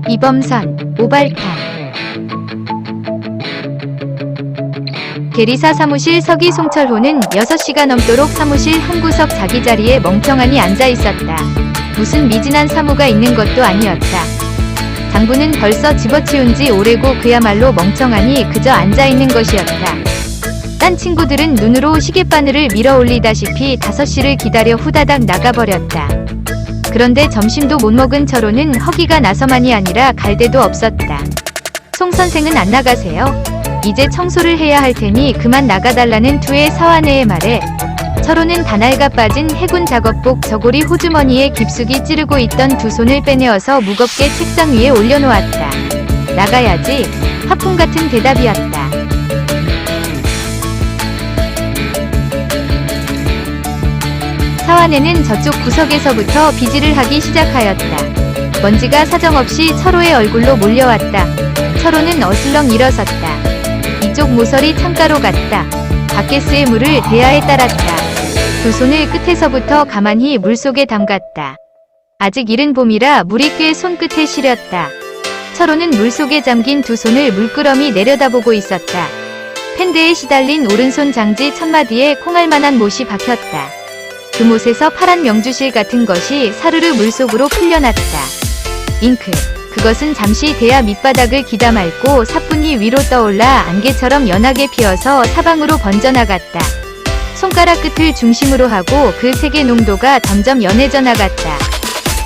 이범선, 오발탄. 대리사 사무실 서기 송철호는 6시가 넘도록 사무실 한 구석 자기 자리에 멍청하니 앉아 있었다. 무슨 미진한 사무가 있는 것도 아니었다. 장부는 벌써 집어치운 지 오래고 그야말로 멍청하니 그저 앉아 있는 것이었다. 딴 친구들은 눈으로 시계바늘을 밀어 올리다시피 5시를 기다려 후다닥 나가버렸다. 그런데 점심도 못 먹은 철호는 허기가 나서만이 아니라 갈 데도 없었다. 송 선생은 안 나가세요? 이제 청소를 해야 할 테니 그만 나가달라는 투의 사환의 말에 철호는 다날가 빠진 해군 작업복 저고리 호주머니에 깊숙이 찌르고 있던 두 손을 빼내어서 무겁게 책상 위에 올려놓았다. 나가야지. 하품 같은 대답이었다. 사환에는 저쪽 구석에서부터 비질을 하기 시작하였다. 먼지가 사정없이 철호의 얼굴로 몰려왔다. 철호는 어슬렁 일어섰다. 이쪽 모서리 창가로 갔다. 바케스의 물을 대야에 따랐다. 두 손을 끝에서부터 가만히 물속에 담갔다. 아직 이른 봄이라 물이 꽤 손끝에 시렸다. 철호는 물속에 잠긴 두 손을 물끄러미 내려다보고 있었다. 펜대에 시달린 오른손 장지 첫마디에 콩알만한 못이 박혔다. 그 못에서 파란 명주실 같은 것이 사르르 물속으로 풀려났다. 잉크. 그것은 잠시 대야 밑바닥을 기다 맑고 사뿐히 위로 떠올라 안개처럼 연하게 피어서 사방으로 번져나갔다. 손가락 끝을 중심으로 하고 그 색의 농도가 점점 연해져 나갔다.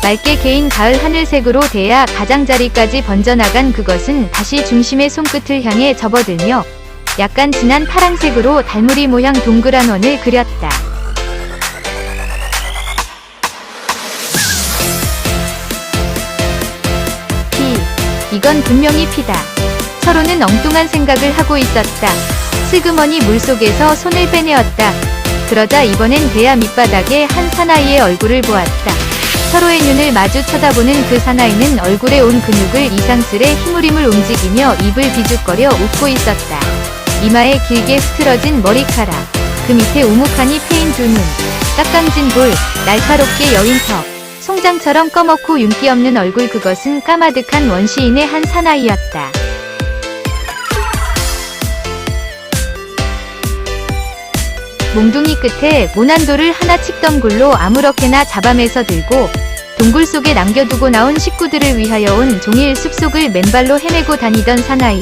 맑게 개인 가을 하늘색으로 대야 가장자리까지 번져나간 그것은 다시 중심의 손끝을 향해 접어들며 약간 진한 파랑색으로 달무리 모양 동그란 원을 그렸다. 이건 분명히 피다. 철호는 엉뚱한 생각을 하고 있었다. 슬그머니 물속에서 손을 빼내었다. 그러자 이번엔 대야 밑바닥에 한 사나이의 얼굴을 보았다. 철호의 눈을 마주 쳐다보는 그 사나이는 얼굴에 온 근육을 이상스레 힘으림을 움직이며 입을 비죽거려 웃고 있었다. 이마에 길게 스트러진 머리카락, 그 밑에 우묵하니 패인 두 눈, 깎강진 볼, 날카롭게 여인 턱, 송장처럼 꺼멓고 윤기 없는 얼굴, 그것은 까마득한 원시인의 한 사나이였다. 몽둥이 끝에 모난돌을 하나 칡던 굴로 아무렇게나 잡아매서 들고 동굴 속에 남겨두고 나온 식구들을 위하여 온 종일 숲속을 맨발로 헤매고 다니던 사나이.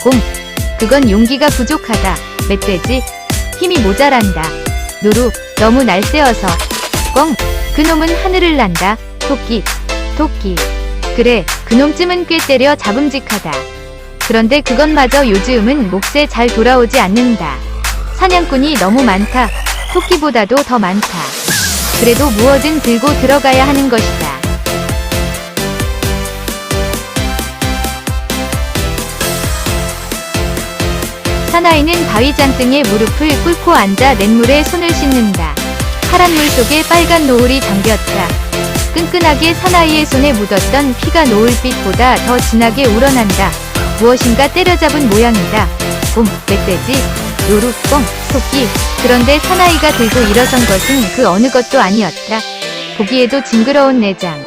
곰. 그건 용기가 부족하다. 멧돼지. 힘이 모자란다. 노루. 너무 날쌔어서. 꿩. 그놈은 하늘을 난다. 토끼. 토끼. 그래, 그놈쯤은 꽤 때려 잡음직하다. 그런데 그것마저 요즘은 몫에 잘 돌아오지 않는다. 사냥꾼이 너무 많다. 토끼보다도 더 많다. 그래도 무엇든 들고 들어가야 하는 것이다. 사나이는 바위 장등에 무릎을 꿇고 앉아 냇물에 손을 씻는다. 파란 물 속에 빨간 노을이 담겼다. 끈끈하게 사나이의 손에 묻었던 피가 노을빛보다 더 진하게 우러난다. 무엇인가 때려잡은 모양이다. 곰, 멧돼지, 노루, 꿩, 토끼. 그런데 사나이가 들고 일어선 것은 그 어느 것도 아니었다. 보기에도 징그러운 내장.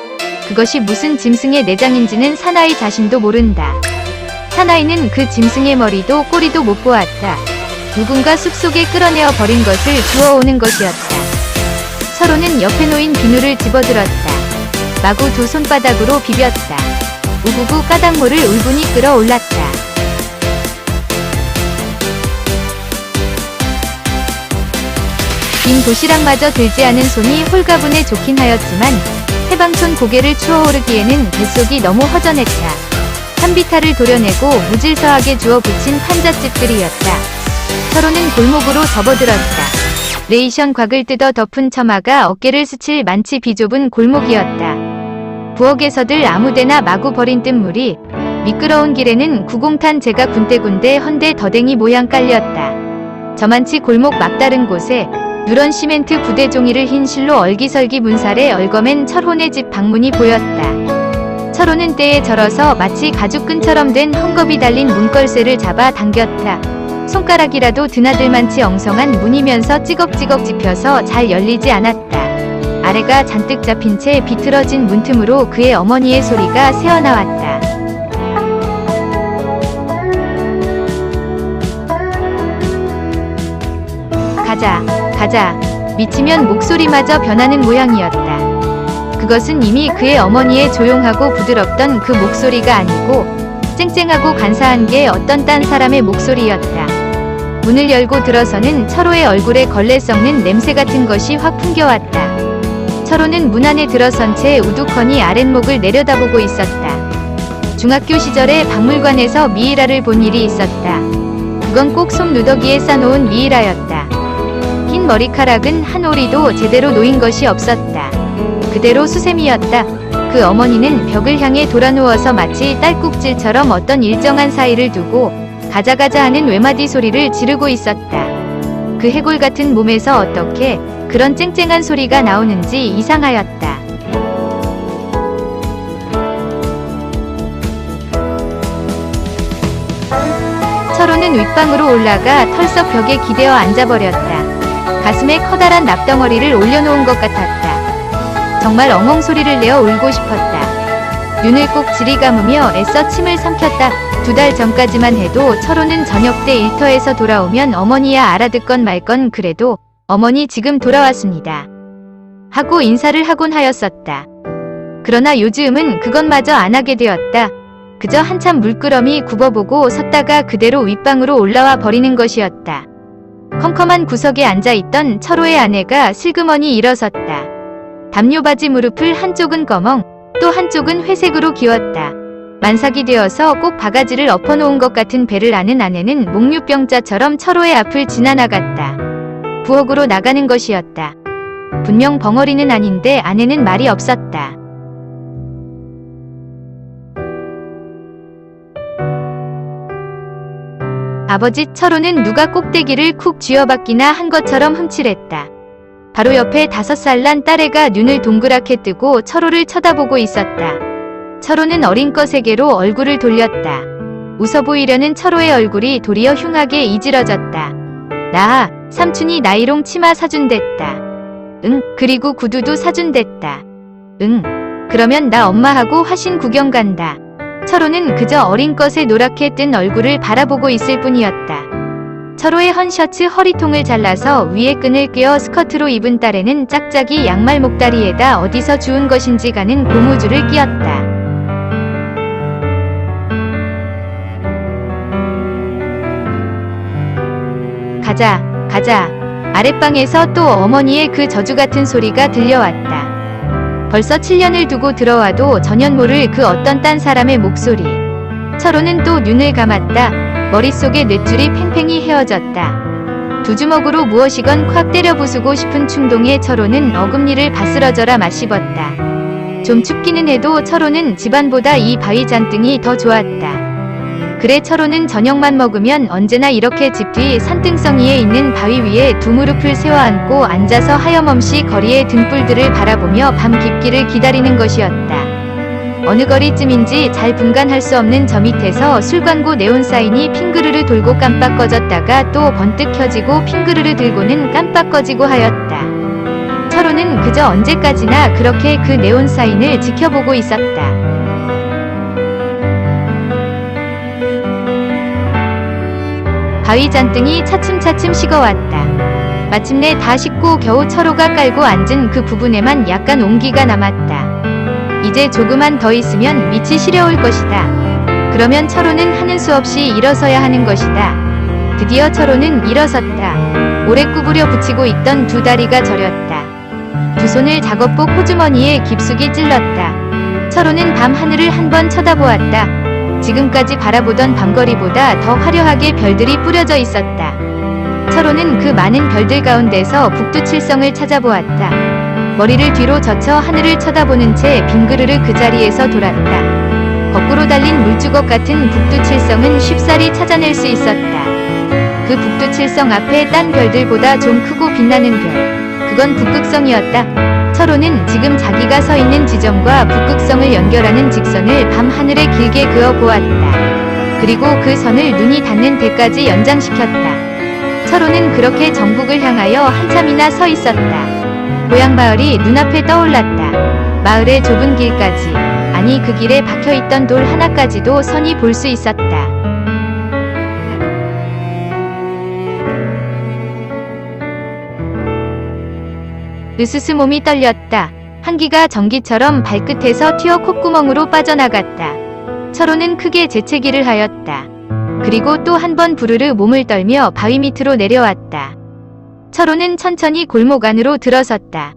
그것이 무슨 짐승의 내장인지는 사나이 자신도 모른다. 사나이는 그 짐승의 머리도 꼬리도 못 보았다. 누군가 숲속에 끌어내어 버린 것을 주워오는 것이었다. 철호는 옆에 놓인 비누를 집어들었다. 마구 두 손바닥으로 비볐다. 우구구 까닭모를 울분이 끓어올랐다. 빈 도시락마저 들지 않은 손이 홀가분해 좋긴 하였지만 해방촌 고개를 추어오르기에는 뱃속이 너무 허전했다. 산비탈을 도려내고 무질서하게 주워 붙인 판잣집들이었다. 철호는 골목으로 접어들었다. 레이션 곽을 뜯어 덮은 처마가 어깨를 스칠 많지 비좁은 골목이었다. 부엌에서들 아무데나 마구 버린 뜬물이 미끄러운 길에는 구공탄 재가 군데군데 헌데 더댕이 모양 깔렸다. 저만치 골목 막다른 곳에 누런 시멘트 부대 종이를 흰 실로 얼기설기 문살에 얽어맨 철호네 집 방문이 보였다. 철호는 때에 절어서 마치 가죽끈처럼 된 헝겊이 달린 문걸쇠를 잡아 당겼다. 손가락이라도 드나들만치 엉성한 문이면서 찌걱찌걱 집혀서 잘 열리지 않았다. 아래가 잔뜩 잡힌 채 비틀어진 문틈으로 그의 어머니의 소리가 새어나왔다. 가자, 가자. 미치면 목소리마저 변하는 모양이었다. 그것은 이미 그의 어머니의 조용하고 부드럽던 그 목소리가 아니고 쨍쨍하고 간사한 게 어떤 딴 사람의 목소리였다. 문을 열고 들어서는 철호의 얼굴에 걸레 썩는 냄새 같은 것이 확 풍겨왔다. 철호는 문 안에 들어선 채 우두커니 아랫목을 내려다보고 있었다. 중학교 시절에 박물관에서 미이라를 본 일이 있었다. 그건 꼭 솜누더기에 싸놓은 미이라였다. 흰 머리카락은 한 오리도 제대로 놓인 것이 없었다. 그대로 수세미였다. 그 어머니는 벽을 향해 돌아누워서 마치 딸꾹질처럼 어떤 일정한 사이를 두고 가자가자 하는 외마디 소리를 지르고 있었다. 그 해골 같은 몸에서 어떻게 그런 쨍쨍한 소리가 나오는지 이상하였다. 철호는 윗방으로 올라가 털썩 벽에 기대어 앉아버렸다. 가슴에 커다란 납덩어리를 올려놓은 것 같았다. 정말 엉엉 소리를 내어 울고 싶었다. 눈을 꼭 지리감으며 애써 침을 삼켰다. 2달 전까지만 해도 철호는 저녁 때 일터에서 돌아오면 어머니야 알아듣건 말건 그래도 어머니 지금 돌아왔습니다 하고 인사를 하곤 하였었다. 그러나 요즘은 그것마저 안 하게 되었다. 그저 한참 물끄러미 굽어보고 섰다가 그대로 윗방으로 올라와 버리는 것이었다. 컴컴한 구석에 앉아있던 철호의 아내가 슬그머니 일어섰다. 담요바지 무릎을 한쪽은 검엉, 또 한쪽은 회색으로 기웠다. 만삭이 되어서 꼭 바가지를 엎어놓은 것 같은 배를 아는 아내는 목류병자처럼 철호의 앞을 지나나갔다. 부엌으로 나가는 것이었다. 분명 벙어리는 아닌데 아내는 말이 없었다. 아버지 철호는 누가 꼭대기를 쿡 쥐어박기나 한 것처럼 흠칠했다. 바로 옆에 5살 난 딸애가 눈을 동그랗게 뜨고 철호를 쳐다보고 있었다. 철호는 어린 것에게로 얼굴을 돌렸다. 웃어 보이려는 철호의 얼굴이 도리어 흉하게 이질어졌다. 나, 삼촌이 나이롱 치마 사준댔다. 응, 그리고 구두도 사준댔다. 응, 그러면 나 엄마하고 화신 구경 간다. 철호는 그저 어린 것의 노랗게 뜬 얼굴을 바라보고 있을 뿐이었다. 철호의 헌 셔츠 허리통을 잘라서 위에 끈을 꿰어 스커트로 입은 딸에는 짝짝이 양말 목다리에다 어디서 주운 것인지 가는 고무줄을 끼었다. 가자, 가자. 아랫방에서 또 어머니의 그 저주 같은 소리가 들려왔다. 벌써 7년을 두고 들어와도 전혀 모를 그 어떤 딴 사람의 목소리. 철호는 또 눈을 감았다. 머릿속에 뇌줄이 팽팽히 헤어졌다. 두 주먹으로 무엇이건 콱 때려 부수고 싶은 충동에 철호는 어금니를 바스러져라 마씹었다. 좀 춥기는 해도 철호는 집안보다 이 바위 잔등이 더 좋았다. 그래 철호는 저녁만 먹으면 언제나 이렇게 집 뒤 산등성이에 있는 바위 위에 두 무릎을 세워 앉고 앉아서 하염없이 거리의 등불들을 바라보며 밤 깊기를 기다리는 것이었다. 어느 거리쯤인지 잘 분간할 수 없는 저 밑에서 술 광고 네온 사인이 핑그르르 돌고 깜빡 꺼졌다가 또 번뜩 켜지고 핑그르르 들고는 깜빡 꺼지고 하였다. 철호는 그저 언제까지나 그렇게 그 네온 사인을 지켜보고 있었다. 바위 잔등이 차츰차츰 식어왔다. 마침내 다 식고 겨우 철호가 깔고 앉은 그 부분에만 약간 온기가 남았다. 이제 조금만 더 있으면 밑이 시려올 것이다. 그러면 철호는 하는 수 없이 일어서야 하는 것이다. 드디어 철호는 일어섰다. 오래 구부려 붙이고 있던 두 다리가 저렸다. 두 손을 작업복 호주머니에 깊숙이 찔렀다. 철호는 밤 하늘을 한번 쳐다보았다. 지금까지 바라보던 밤거리보다 더 화려하게 별들이 뿌려져 있었다. 철호는 그 많은 별들 가운데서 북두칠성을 찾아보았다. 머리를 뒤로 젖혀 하늘을 쳐다보는 채 빙그르르 그 자리에서 돌았다. 거꾸로 달린 물주걱 같은 북두칠성은 쉽사리 찾아낼 수 있었다. 그 북두칠성 앞에 딴 별들보다 좀 크고 빛나는 별, 그건 북극성이었다. 철호는 지금 자기가 서 있는 지점과 북극성을 연결하는 직선을 밤 하늘에 길게 그어 보았다. 그리고 그 선을 눈이 닿는 데까지 연장시켰다. 철호는 그렇게 정북을 향하여 한참이나 서 있었다. 고향 마을이 눈앞에 떠올랐다. 마을의 좁은 길까지, 아니 그 길에 박혀있던 돌 하나까지도 선히 볼 수 있었다. 으스스 몸이 떨렸다. 한기가 전기처럼 발끝에서 튀어 콧구멍으로 빠져나갔다. 철호는 크게 재채기를 하였다. 그리고 또 한 번 부르르 몸을 떨며 바위 밑으로 내려왔다. 철호는 천천히 골목 안으로 들어섰다.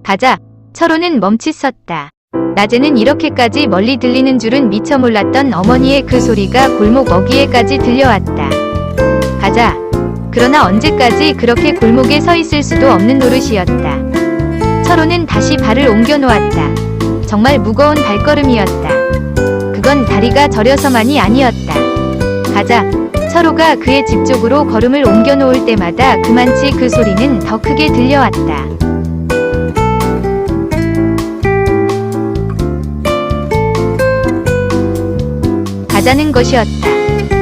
가자. 철호는 멈칫섰다. 낮에는 이렇게까지 멀리 들리는 줄은 미처 몰랐던 어머니의 그 소리가 골목 어귀에까지 들려왔다. 가자. 그러나 언제까지 그렇게 골목에 서 있을 수도 없는 노릇이었다. 철호는 다시 발을 옮겨 놓았다. 정말 무거운 발걸음이었다. 그건 다리가 저려서만이 아니었다. 가자. 철호가 그의 집 쪽으로 걸음을 옮겨 놓을 때마다 그만치 그 소리는 더 크게 들려왔다. 가자는 것이었다.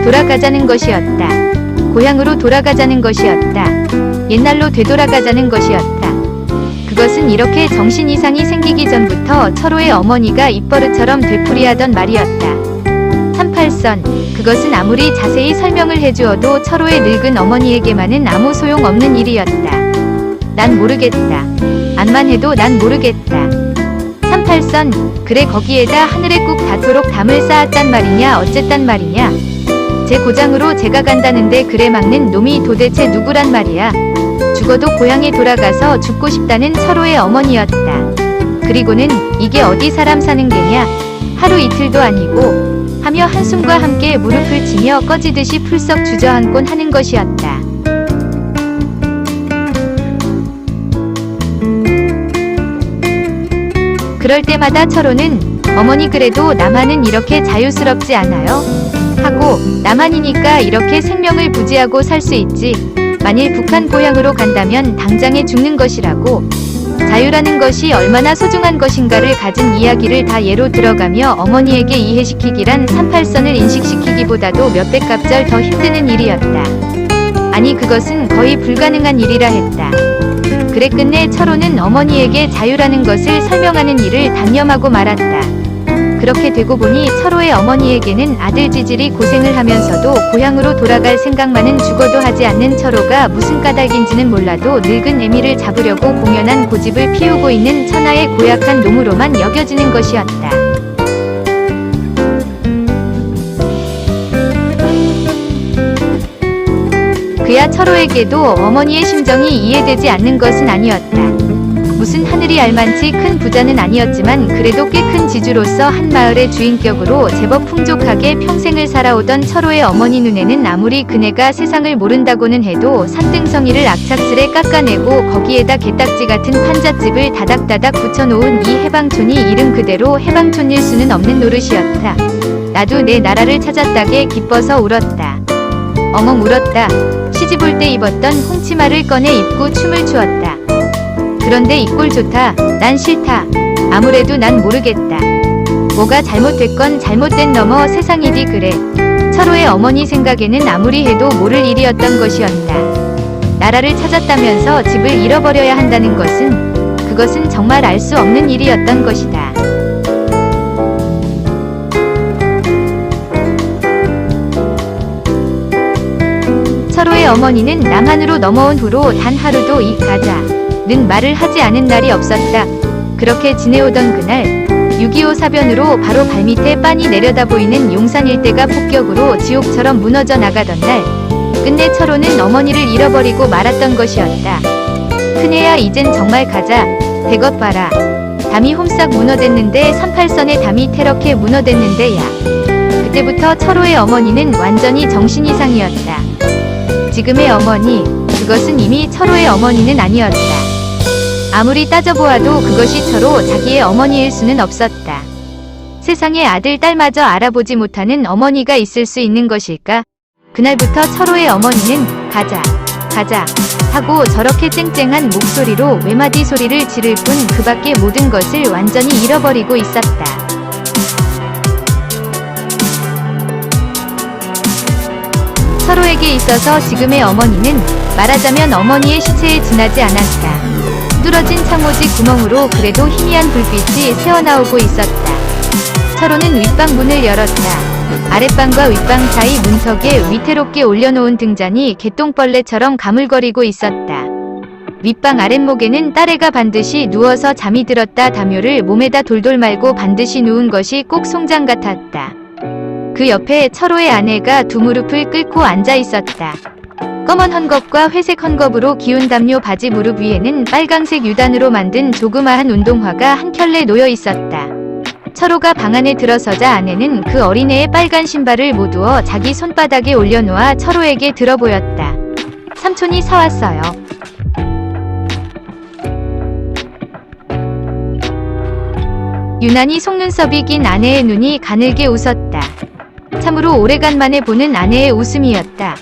돌아가자는 것이었다. 고향으로 돌아가자는 것이었다. 옛날로 되돌아가자는 것이었다. 그것은 이렇게 정신 이상이 생기기 전부터 철호의 어머니가 입버릇처럼 되풀이하던 말이었다. 38선. 그것은 아무리 자세히 설명을 해주어도 철호의 늙은 어머니에게만은 아무 소용없는 일이었다. 난 모르겠다. 안만 해도 난 모르겠다. 38선. 그래 거기에다 하늘에 꾹 닿도록 담을 쌓았단 말이냐 어쨌단 말이냐. 제 고장으로 제가 간다는데 그래 막는 놈이 도대체 누구란 말이야. 죽어도 고향에 돌아가서 죽고 싶다는 철호의 어머니였다. 그리고는 이게 어디 사람 사는 게냐. 하루 이틀도 아니고 하며 한숨과 함께 무릎을 치며 꺼지듯이 풀썩 주저앉곤 하는 것이었다. 그럴 때마다 철호는 어머니 그래도 나만은 이렇게 자유스럽지 않아요? 하고 나만이니까 이렇게 생명을 부지하고 살 수 있지. 만일 북한 고향으로 간다면 당장에 죽는 것이라고. 자유라는 것이 얼마나 소중한 것인가를 가진 이야기를 다 예로 들어가며 어머니에게 이해시키기란 38선을 인식시키기보다도 몇백 갑절 더 힘드는 일이었다. 아니 그것은 거의 불가능한 일이라 했다. 그래 끝내 철호는 어머니에게 자유라는 것을 설명하는 일을 단념하고 말았다. 그렇게 되고 보니 철호의 어머니에게는 아들 지질이 고생을 하면서도 고향으로 돌아갈 생각만은 죽어도 하지 않는 철호가 무슨 까닭인지는 몰라도 늙은 애미를 잡으려고 공연한 고집을 피우고 있는 천하의 고약한 놈으로만 여겨지는 것이었다. 그야 철호에게도 어머니의 심정이 이해되지 않는 것은 아니었다. 무슨 하늘이 알만치 큰 부자는 아니었지만 그래도 꽤 큰 지주로서 한 마을의 주인격으로 제법 풍족하게 평생을 살아오던 철호의 어머니 눈에는 아무리 그네가 세상을 모른다고는 해도 산등성이를 악착스레 깎아내고 거기에다 게딱지 같은 판잣집을 다닥다닥 붙여놓은 이 해방촌이 이름 그대로 해방촌일 수는 없는 노릇이었다. 나도 내 나라를 찾았다게 기뻐서 울었다. 엉엉 울었다. 시집 올 때 입었던 홍치마를 꺼내 입고 춤을 추었다. 그런데 이 꼴 좋다. 난 싫다. 아무래도 난 모르겠다. 뭐가 잘못됐건 잘못된 넘어 세상이디 그래. 철호의 어머니 생각에는 아무리 해도 모를 일이었던 것이었다. 나라를 찾았다면서 집을 잃어버려야 한다는 것은 그것은 정말 알 수 없는 일이었던 것이다. 철호의 어머니는 남한으로 넘어온 후로 단 하루도 이 가자는 말을 하지 않은 날이 없었다. 그렇게 지내오던 그날 6.25 사변으로 바로 발밑에 빤히 내려다 보이는 용산 일대가 폭격으로 지옥처럼 무너져 나가던 날 끝내 철호는 어머니를 잃어버리고 말았던 것이었다. 큰애야 이젠 정말 가자. 대것 봐라. 담이 홈싹 무너댔는데 38선의 담이 태렇게 무너댔는데 야. 그때부터 철호의 어머니는 완전히 정신 이상이었다. 지금의 어머니, 그것은 이미 철호의 어머니는 아니었다. 아무리 따져보아도 그것이 철호 자기의 어머니일 수는 없었다. 세상에 아들 딸마저 알아보지 못하는 어머니가 있을 수 있는 것일까? 그날부터 철호의 어머니는 가자, 가자 하고 저렇게 쨍쨍한 목소리로 외마디 소리를 지를 뿐 그 밖의 모든 것을 완전히 잃어버리고 있었다. 철호에게 있어서 지금의 어머니는 말하자면 어머니의 시체에 지나지 않았다. 뚫어진 창호지 구멍으로 그래도 희미한 불빛이 새어나오고 있었다. 철호는 윗방 문을 열었다. 아랫방과 윗방 사이 문턱에 위태롭게 올려놓은 등잔이 개똥벌레처럼 가물거리고 있었다. 윗방 아랫목에는 딸애가 반드시 누워서 잠이 들었다. 담요를 몸에다 돌돌 말고 반드시 누운 것이 꼭 송장 같았다. 그 옆에 철호의 아내가 두 무릎을 꿇고 앉아 있었다. 검은 헝겊과 회색 헝겊으로 기운 담요 바지 무릎 위에는 빨강색 유단으로 만든 조그마한 운동화가 한 켤레 놓여 있었다. 철호가 방 안에 들어서자 아내는 그 어린애의 빨간 신발을 모두어 자기 손바닥에 올려놓아 철호에게 들어보였다. 삼촌이 사왔어요. 유난히 속눈썹이 낀 아내의 눈이 가늘게 웃었다. 참으로 오래간만에 보는 아내의 웃음이었다.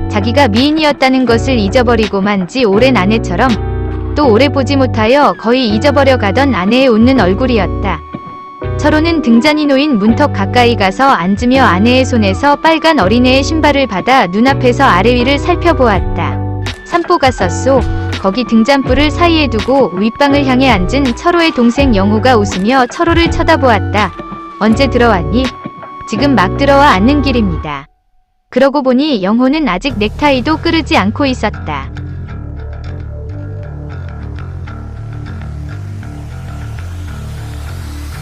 자기가 미인이었다는 것을 잊어버리고 만지 오랜 아내처럼 또 오래 보지 못하여 거의 잊어버려 가던 아내의 웃는 얼굴이었다. 철호는 등잔이 놓인 문턱 가까이 가서 앉으며 아내의 손에서 빨간 어린애의 신발을 받아 눈앞에서 아래 위를 살펴보았다. 산보가 썼소. 거기 등잔불을 사이에 두고 윗방을 향해 앉은 철호의 동생 영호가 웃으며 철호를 쳐다보았다. 언제 들어왔니? 지금 막 들어와 앉는 길입니다. 그러고 보니 영호는 아직 넥타이도 끄르지 않고 있었다.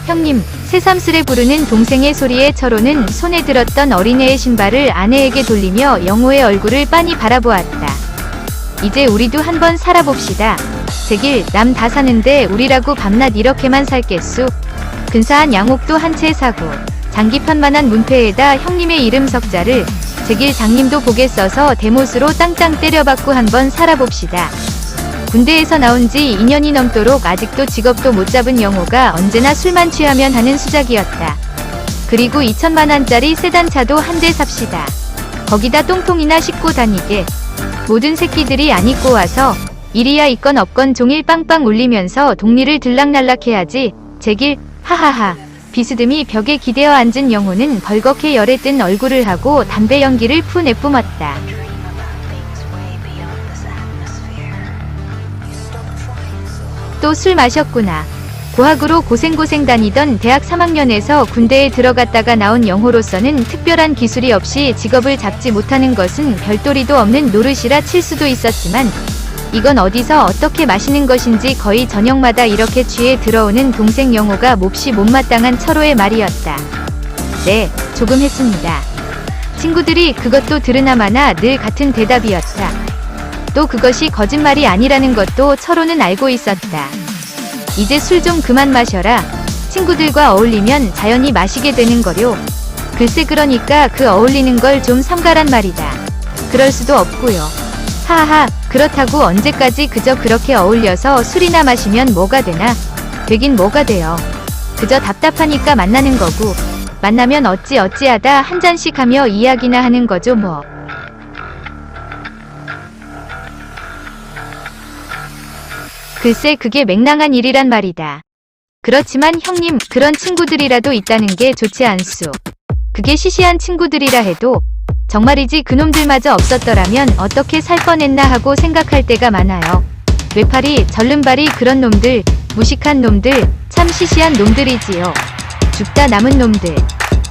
형님, 새삼스레 부르는 동생의 소리에 철호는 손에 들었던 어린애의 신발을 아내에게 돌리며 영호의 얼굴을 빤히 바라보았다. 이제 우리도 한번 살아봅시다. 제길 남 다 사는데 우리라고 밤낮 이렇게만 살겠수? 근사한 양옥도 한 채 사고 장기판만한 문패에다 형님의 이름 석자를 제길 장님도 보게 써서 대못으로 땅땅 때려박고 한번 살아봅시다. 군대에서 나온 지 2년이 넘도록 아직도 직업도 못 잡은 영호가 언제나 술만 취하면 하는 수작이었다. 그리고 2천만원짜리 세단차도 한 대 삽시다. 거기다 똥통이나 싣고 다니게. 모든 새끼들이 안 입고 와서 이리야 있건 없건 종일 빵빵 울리면서 동리를 들락날락해야지. 제길 하하하. 비스듬히 벽에 기대어 앉은 영호는 벌겋게 열에 뜬 얼굴을 하고 담배 연기를 푸 내뿜었다. 또 술 마셨구나. 고학으로 고생고생 다니던 대학 3학년에서 군대에 들어갔다가 나온 영호로서는 특별한 기술이 없이 직업을 잡지 못하는 것은 별도리도 없는 노릇이라 칠 수도 있었지만 이건 어디서 어떻게 마시는 것인지 거의 저녁마다 이렇게 취해 들어오는 동생 영호가 몹시 못마땅한 철호의 말이었다. 네, 조금 했습니다. 친구들이 그것도 들으나마나 늘 같은 대답이었다. 또 그것이 거짓말이 아니라는 것도 철호는 알고 있었다. 이제 술 좀 그만 마셔라. 친구들과 어울리면 자연히 마시게 되는 거요. 글쎄 그러니까 그 어울리는 걸 좀 삼가란 말이다. 그럴 수도 없고요. 하하, 그렇다고 언제까지 그저 그렇게 어울려서 술이나 마시면 뭐가 되나? 되긴 뭐가 돼요. 그저 답답하니까 만나는 거고 만나면 어찌하다 한 잔씩 하며 이야기나 하는 거죠 뭐. 글쎄 그게 맹랑한 일이란 말이다. 그렇지만 형님, 그런 친구들이라도 있다는 게 좋지 않소. 그게 시시한 친구들이라 해도 정말이지 그놈들마저 없었더라면 어떻게 살 뻔했나 하고 생각할 때가 많아요. 외팔이, 절름발이 그런 놈들, 무식한 놈들, 참 시시한 놈들이지요. 죽다 남은 놈들.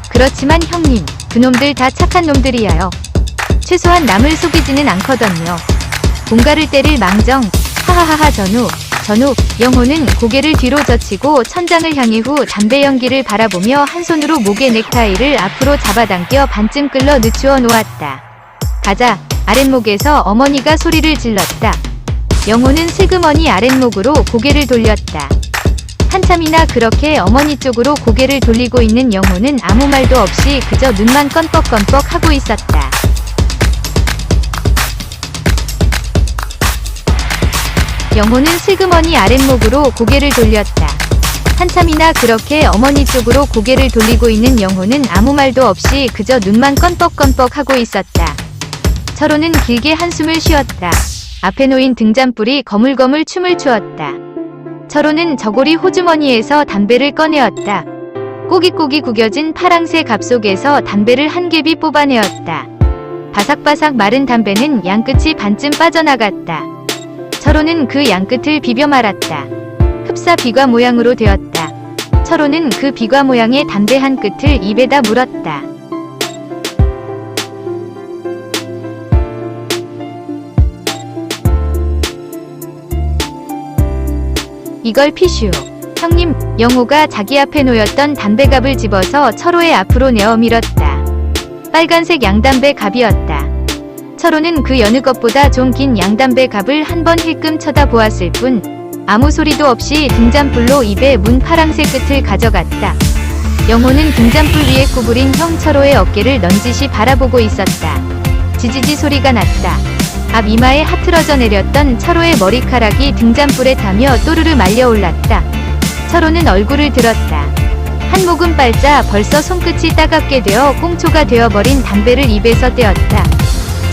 그렇지만 형님, 그놈들 다 착한 놈들이야요. 최소한 남을 속이지는 않거든요. 공가를 때릴 망정. 하하하하. 전후. 영호는 고개를 뒤로 젖히고 천장을 향해 후 담배 연기를 바라보며 한 손으로 목의 넥타이를 앞으로 잡아당겨 반쯤 끌러 늦추어 놓았다. 가자. 아랫목에서 어머니가 소리를 질렀다. 영호는 슬그머니 아랫목으로 고개를 돌렸다. 한참이나 그렇게 어머니 쪽으로 고개를 돌리고 있는 영호는 아무 말도 없이 그저 눈만 껌뻑껌뻑 하고 있었다. 영호는 슬그머니 아랫목으로 고개를 돌렸다. 한참이나 그렇게 어머니 쪽으로 고개를 돌리고 있는 영호는 아무 말도 없이 그저 눈만 껌뻑껌뻑 하고 있었다. 철호는 길게 한숨을 쉬었다. 앞에 놓인 등잔불이 거물거물 춤을 추었다. 철호는 저고리 호주머니에서 담배를 꺼내었다. 꼬깃꼬깃 구겨진 파랑새 갑 속에서 담배를 한 개비 뽑아내었다. 바삭바삭 마른 담배는 양끝이 반쯤 빠져나갔다. 철호는 그 양끝을 비벼 말았다. 흡사 비과 모양으로 되었다. 철호는 그 비과 모양의 담배 한 끝을 입에다 물었다. 이걸 피슈. 형님, 영호가 자기 앞에 놓였던 담배갑을 집어서 철호의 앞으로 내어 밀었다. 빨간색 양담배 갑이었다. 철호는 그 여느 것보다 좀 긴 양담배 갑을 한 번 힐끔 쳐다보았을 뿐 아무 소리도 없이 등잔불로 입에 문 파랑새 끝을 가져갔다. 영호는 등잔불 위에 구부린 형 철호의 어깨를 넌지시 바라보고 있었다. 지지지 소리가 났다. 앞 이마에 하트러져 내렸던 철호의 머리카락이 등잔불에 닿으며 또르르 말려 올랐다. 철호는 얼굴을 들었다. 한 모금 빨자 벌써 손끝이 따갑게 되어 꽁초가 되어버린 담배를 입에서 떼었다.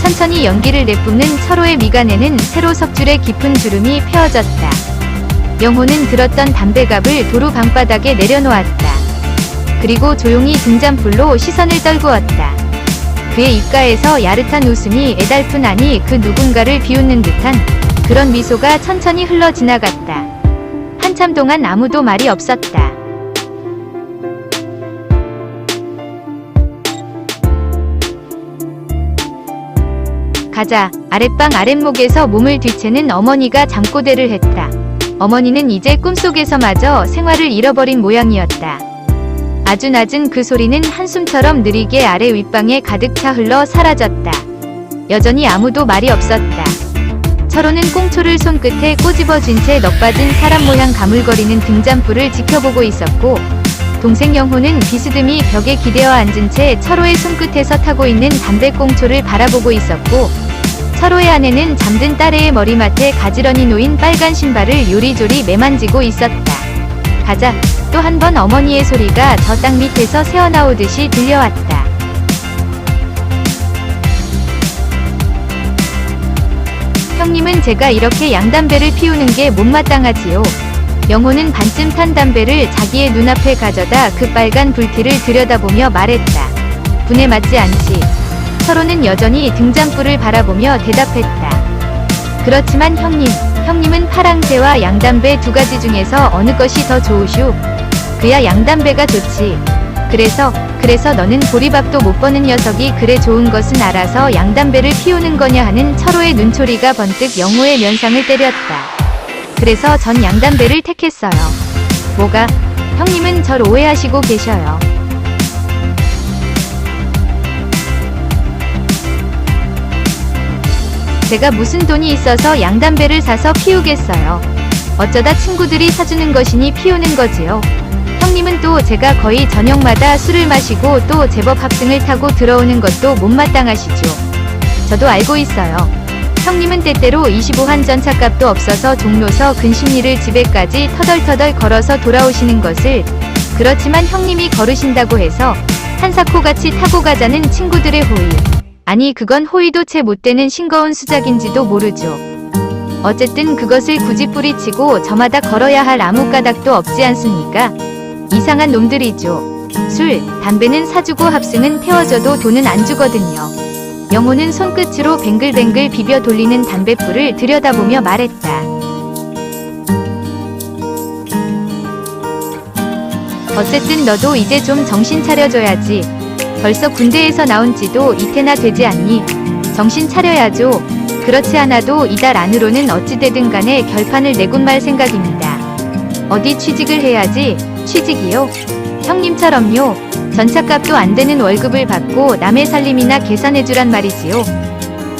천천히 연기를 내뿜는 철호의 미간에는 새로 석줄의 깊은 주름이 펴어졌다. 영호는 들었던 담배갑을 도로 방바닥에 내려놓았다. 그리고 조용히 등잔불로 시선을 떨구었다. 그의 입가에서 야릇한 웃음이 애달픈 아니 그 누군가를 비웃는 듯한 그런 미소가 천천히 흘러 지나갔다. 한참 동안 아무도 말이 없었다. 가자. 아랫방 아랫목에서 몸을 뒤채는 어머니가 잠꼬대를 했다. 어머니는 이제 꿈속에서마저 생활을 잃어버린 모양이었다. 아주 낮은 그 소리는 한숨처럼 느리게 아래 윗방에 가득 차 흘러 사라졌다. 여전히 아무도 말이 없었다. 철호는 꽁초를 손끝에 꼬집어 쥔 채 넉빠진 사람 모양 가물거리는 등잔불을 지켜보고 있었고 동생 영호는 비스듬히 벽에 기대어 앉은 채 철호의 손끝에서 타고 있는 담배꽁초를 바라보고 있었고 철호의 아내는 잠든 딸의 머리맡에 가지런히 놓인 빨간 신발을 요리조리 매만지고 있었다. 가자. 또 한 번 어머니의 소리가 저 땅 밑에서 새어나오듯이 들려왔다. 형님은 제가 이렇게 양담배를 피우는 게 못마땅하지요. 영호는 반쯤 탄 담배를 자기의 눈앞에 가져다 그 빨간 불티를 들여다보며 말했다. 분에 맞지 않지. 철호는 여전히 등잔불을 바라보며 대답했다. 그렇지만 형님은 파랑새와 양담배 두 가지 중에서 어느 것이 더 좋으슈? 그야 양담배가 좋지. 그래서 너는 보리밥도 못 버는 녀석이 그래 좋은 것은 알아서 양담배를 피우는 거냐 하는 철호의 눈초리가 번뜩 영호의 면상을 때렸다. 그래서 전 양담배를 택했어요. 뭐가? 형님은 절 오해하시고 계셔요. 제가 무슨 돈이 있어서 양담배를 사서 피우겠어요. 어쩌다 친구들이 사주는 것이니 피우는 거지요. 형님은 또 제가 거의 저녁마다 술을 마시고 또 제법 합승을 타고 들어오는 것도 못마땅하시죠. 저도 알고 있어요. 형님은 때때로 25한 전차값도 없어서 종로서 근심리를 집에까지 터덜터덜 걸어서 돌아오시는 것을 그렇지만 형님이 걸으신다고 해서 한사코같이 타고 가자는 친구들의 호의. 아니 그건 호의도 채 못되는 싱거운 수작인지도 모르죠. 어쨌든 그것을 굳이 뿌리치고 저마다 걸어야 할 아무 까닭도 없지 않습니까? 이상한 놈들이죠. 술, 담배는 사주고 합승은 태워줘도 돈은 안 주거든요. 영호는 손끝으로 뱅글뱅글 비벼 돌리는 담뱃불을 들여다보며 말했다. 어쨌든 너도 이제 좀 정신 차려줘야지. 벌써 군대에서 나온 지도 이태나 되지 않니? 정신 차려야죠. 그렇지 않아도 이달 안으로는 어찌되든 간에 결판을 내군 말 생각입니다. 어디 취직을 해야지. 취직이요? 형님처럼요. 전차값도 안 되는 월급을 받고 남의 살림이나 계산해주란 말이지요.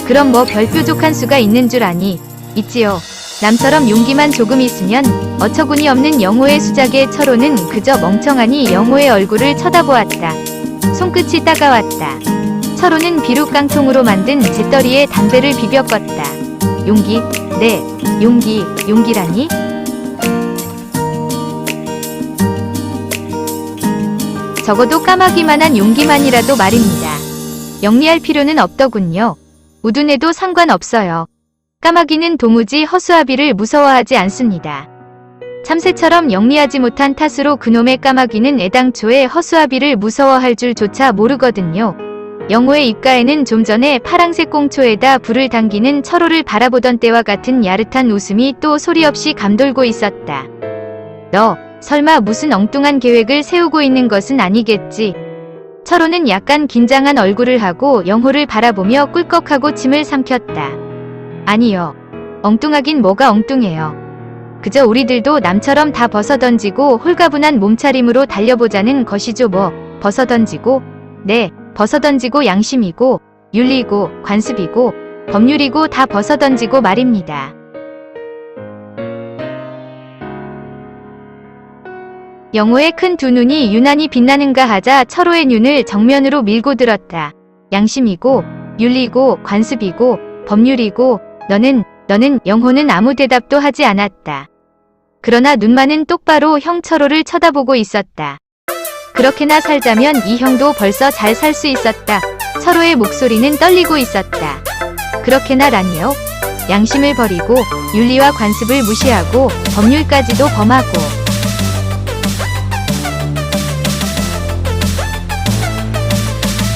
그럼 뭐 별 뾰족한 수가 있는 줄 아니? 있지요. 남처럼 용기만 조금 있으면 어처구니 없는 영호의 수작에 철호는 그저 멍청하니 영호의 얼굴을 쳐다보았다. 손끝이 따가웠다. 철호는 비루 깡통으로 만든 재떨이에 담배를 비벼 껐다. 용기? 네, 용기라니? 적어도 까마귀만한 용기만이라도 말입니다. 영리할 필요는 없더군요. 우둔해도 상관없어요. 까마귀는 도무지 허수아비를 무서워하지 않습니다. 참새처럼 영리하지 못한 탓으로 그놈의 까마귀는 애당초에 허수아비를 무서워할 줄조차 모르거든요. 영호의 입가에는 좀 전에 파랑색 꽁초에다 불을 당기는 철호를 바라보던 때와 같은 야릇한 웃음이 또 소리 없이 감돌고 있었다. 너 설마 무슨 엉뚱한 계획을 세우고 있는 것은 아니겠지? 철호는 약간 긴장한 얼굴을 하고 영호를 바라보며 꿀꺽하고 침을 삼켰다. 아니요. 엉뚱하긴 뭐가 엉뚱해요. 그저 우리들도 남처럼 다 벗어던지고 홀가분한 몸차림으로 달려보자는 것이죠 뭐. 벗어던지고? 네, 벗어던지고 양심이고 윤리고 관습이고 법률이고 다 벗어던지고 말입니다. 영호의 큰 두 눈이 유난히 빛나는가 하자 철호의 눈을 정면으로 밀고 들었다. 양심이고 윤리고 관습이고 법률이고 너는 영호는 아무 대답도 하지 않았다. 그러나 눈만은 똑바로 형 철호를 쳐다보고 있었다. 그렇게나 살자면 이 형도 벌써 잘 살 수 있었다. 철호의 목소리는 떨리고 있었다. 그렇게나라니요? 양심을 버리고 윤리와 관습을 무시하고 법률까지도 범하고.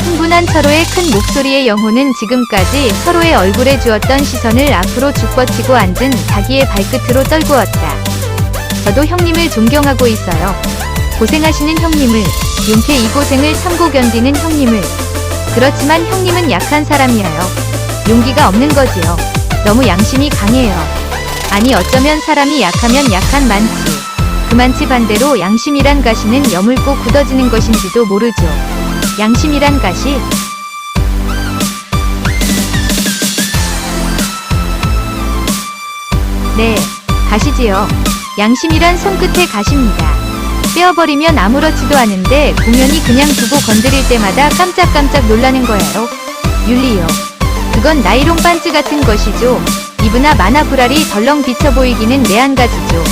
흥분한 철호의 큰 목소리에 영호는 지금까지 철호의 얼굴에 주었던 시선을 앞으로 죽 뻗치고 앉은 자기의 발끝으로 떨구었다. 저도 형님을 존경하고 있어요. 고생하시는 형님을, 용케 이 고생을 참고 견디는 형님을. 그렇지만 형님은 약한 사람이에요. 용기가 없는 거지요. 너무 양심이 강해요. 아니 어쩌면 사람이 약하면 약한 만치. 그 만치 반대로 양심이란 가시는 여물고 굳어지는 것인지도 모르죠. 양심이란 가시? 네, 가시지요. 양심이란 손끝의 가시입니다. 떼어버리면 아무렇지도 않은데 공연히 그냥 두고 건드릴 때마다 깜짝깜짝 놀라는 거예요. 윤리요. 그건 나이롱 반지 같은 것이죠. 이브나 마나 불알이 덜렁 비쳐 보이기는 매한가지죠.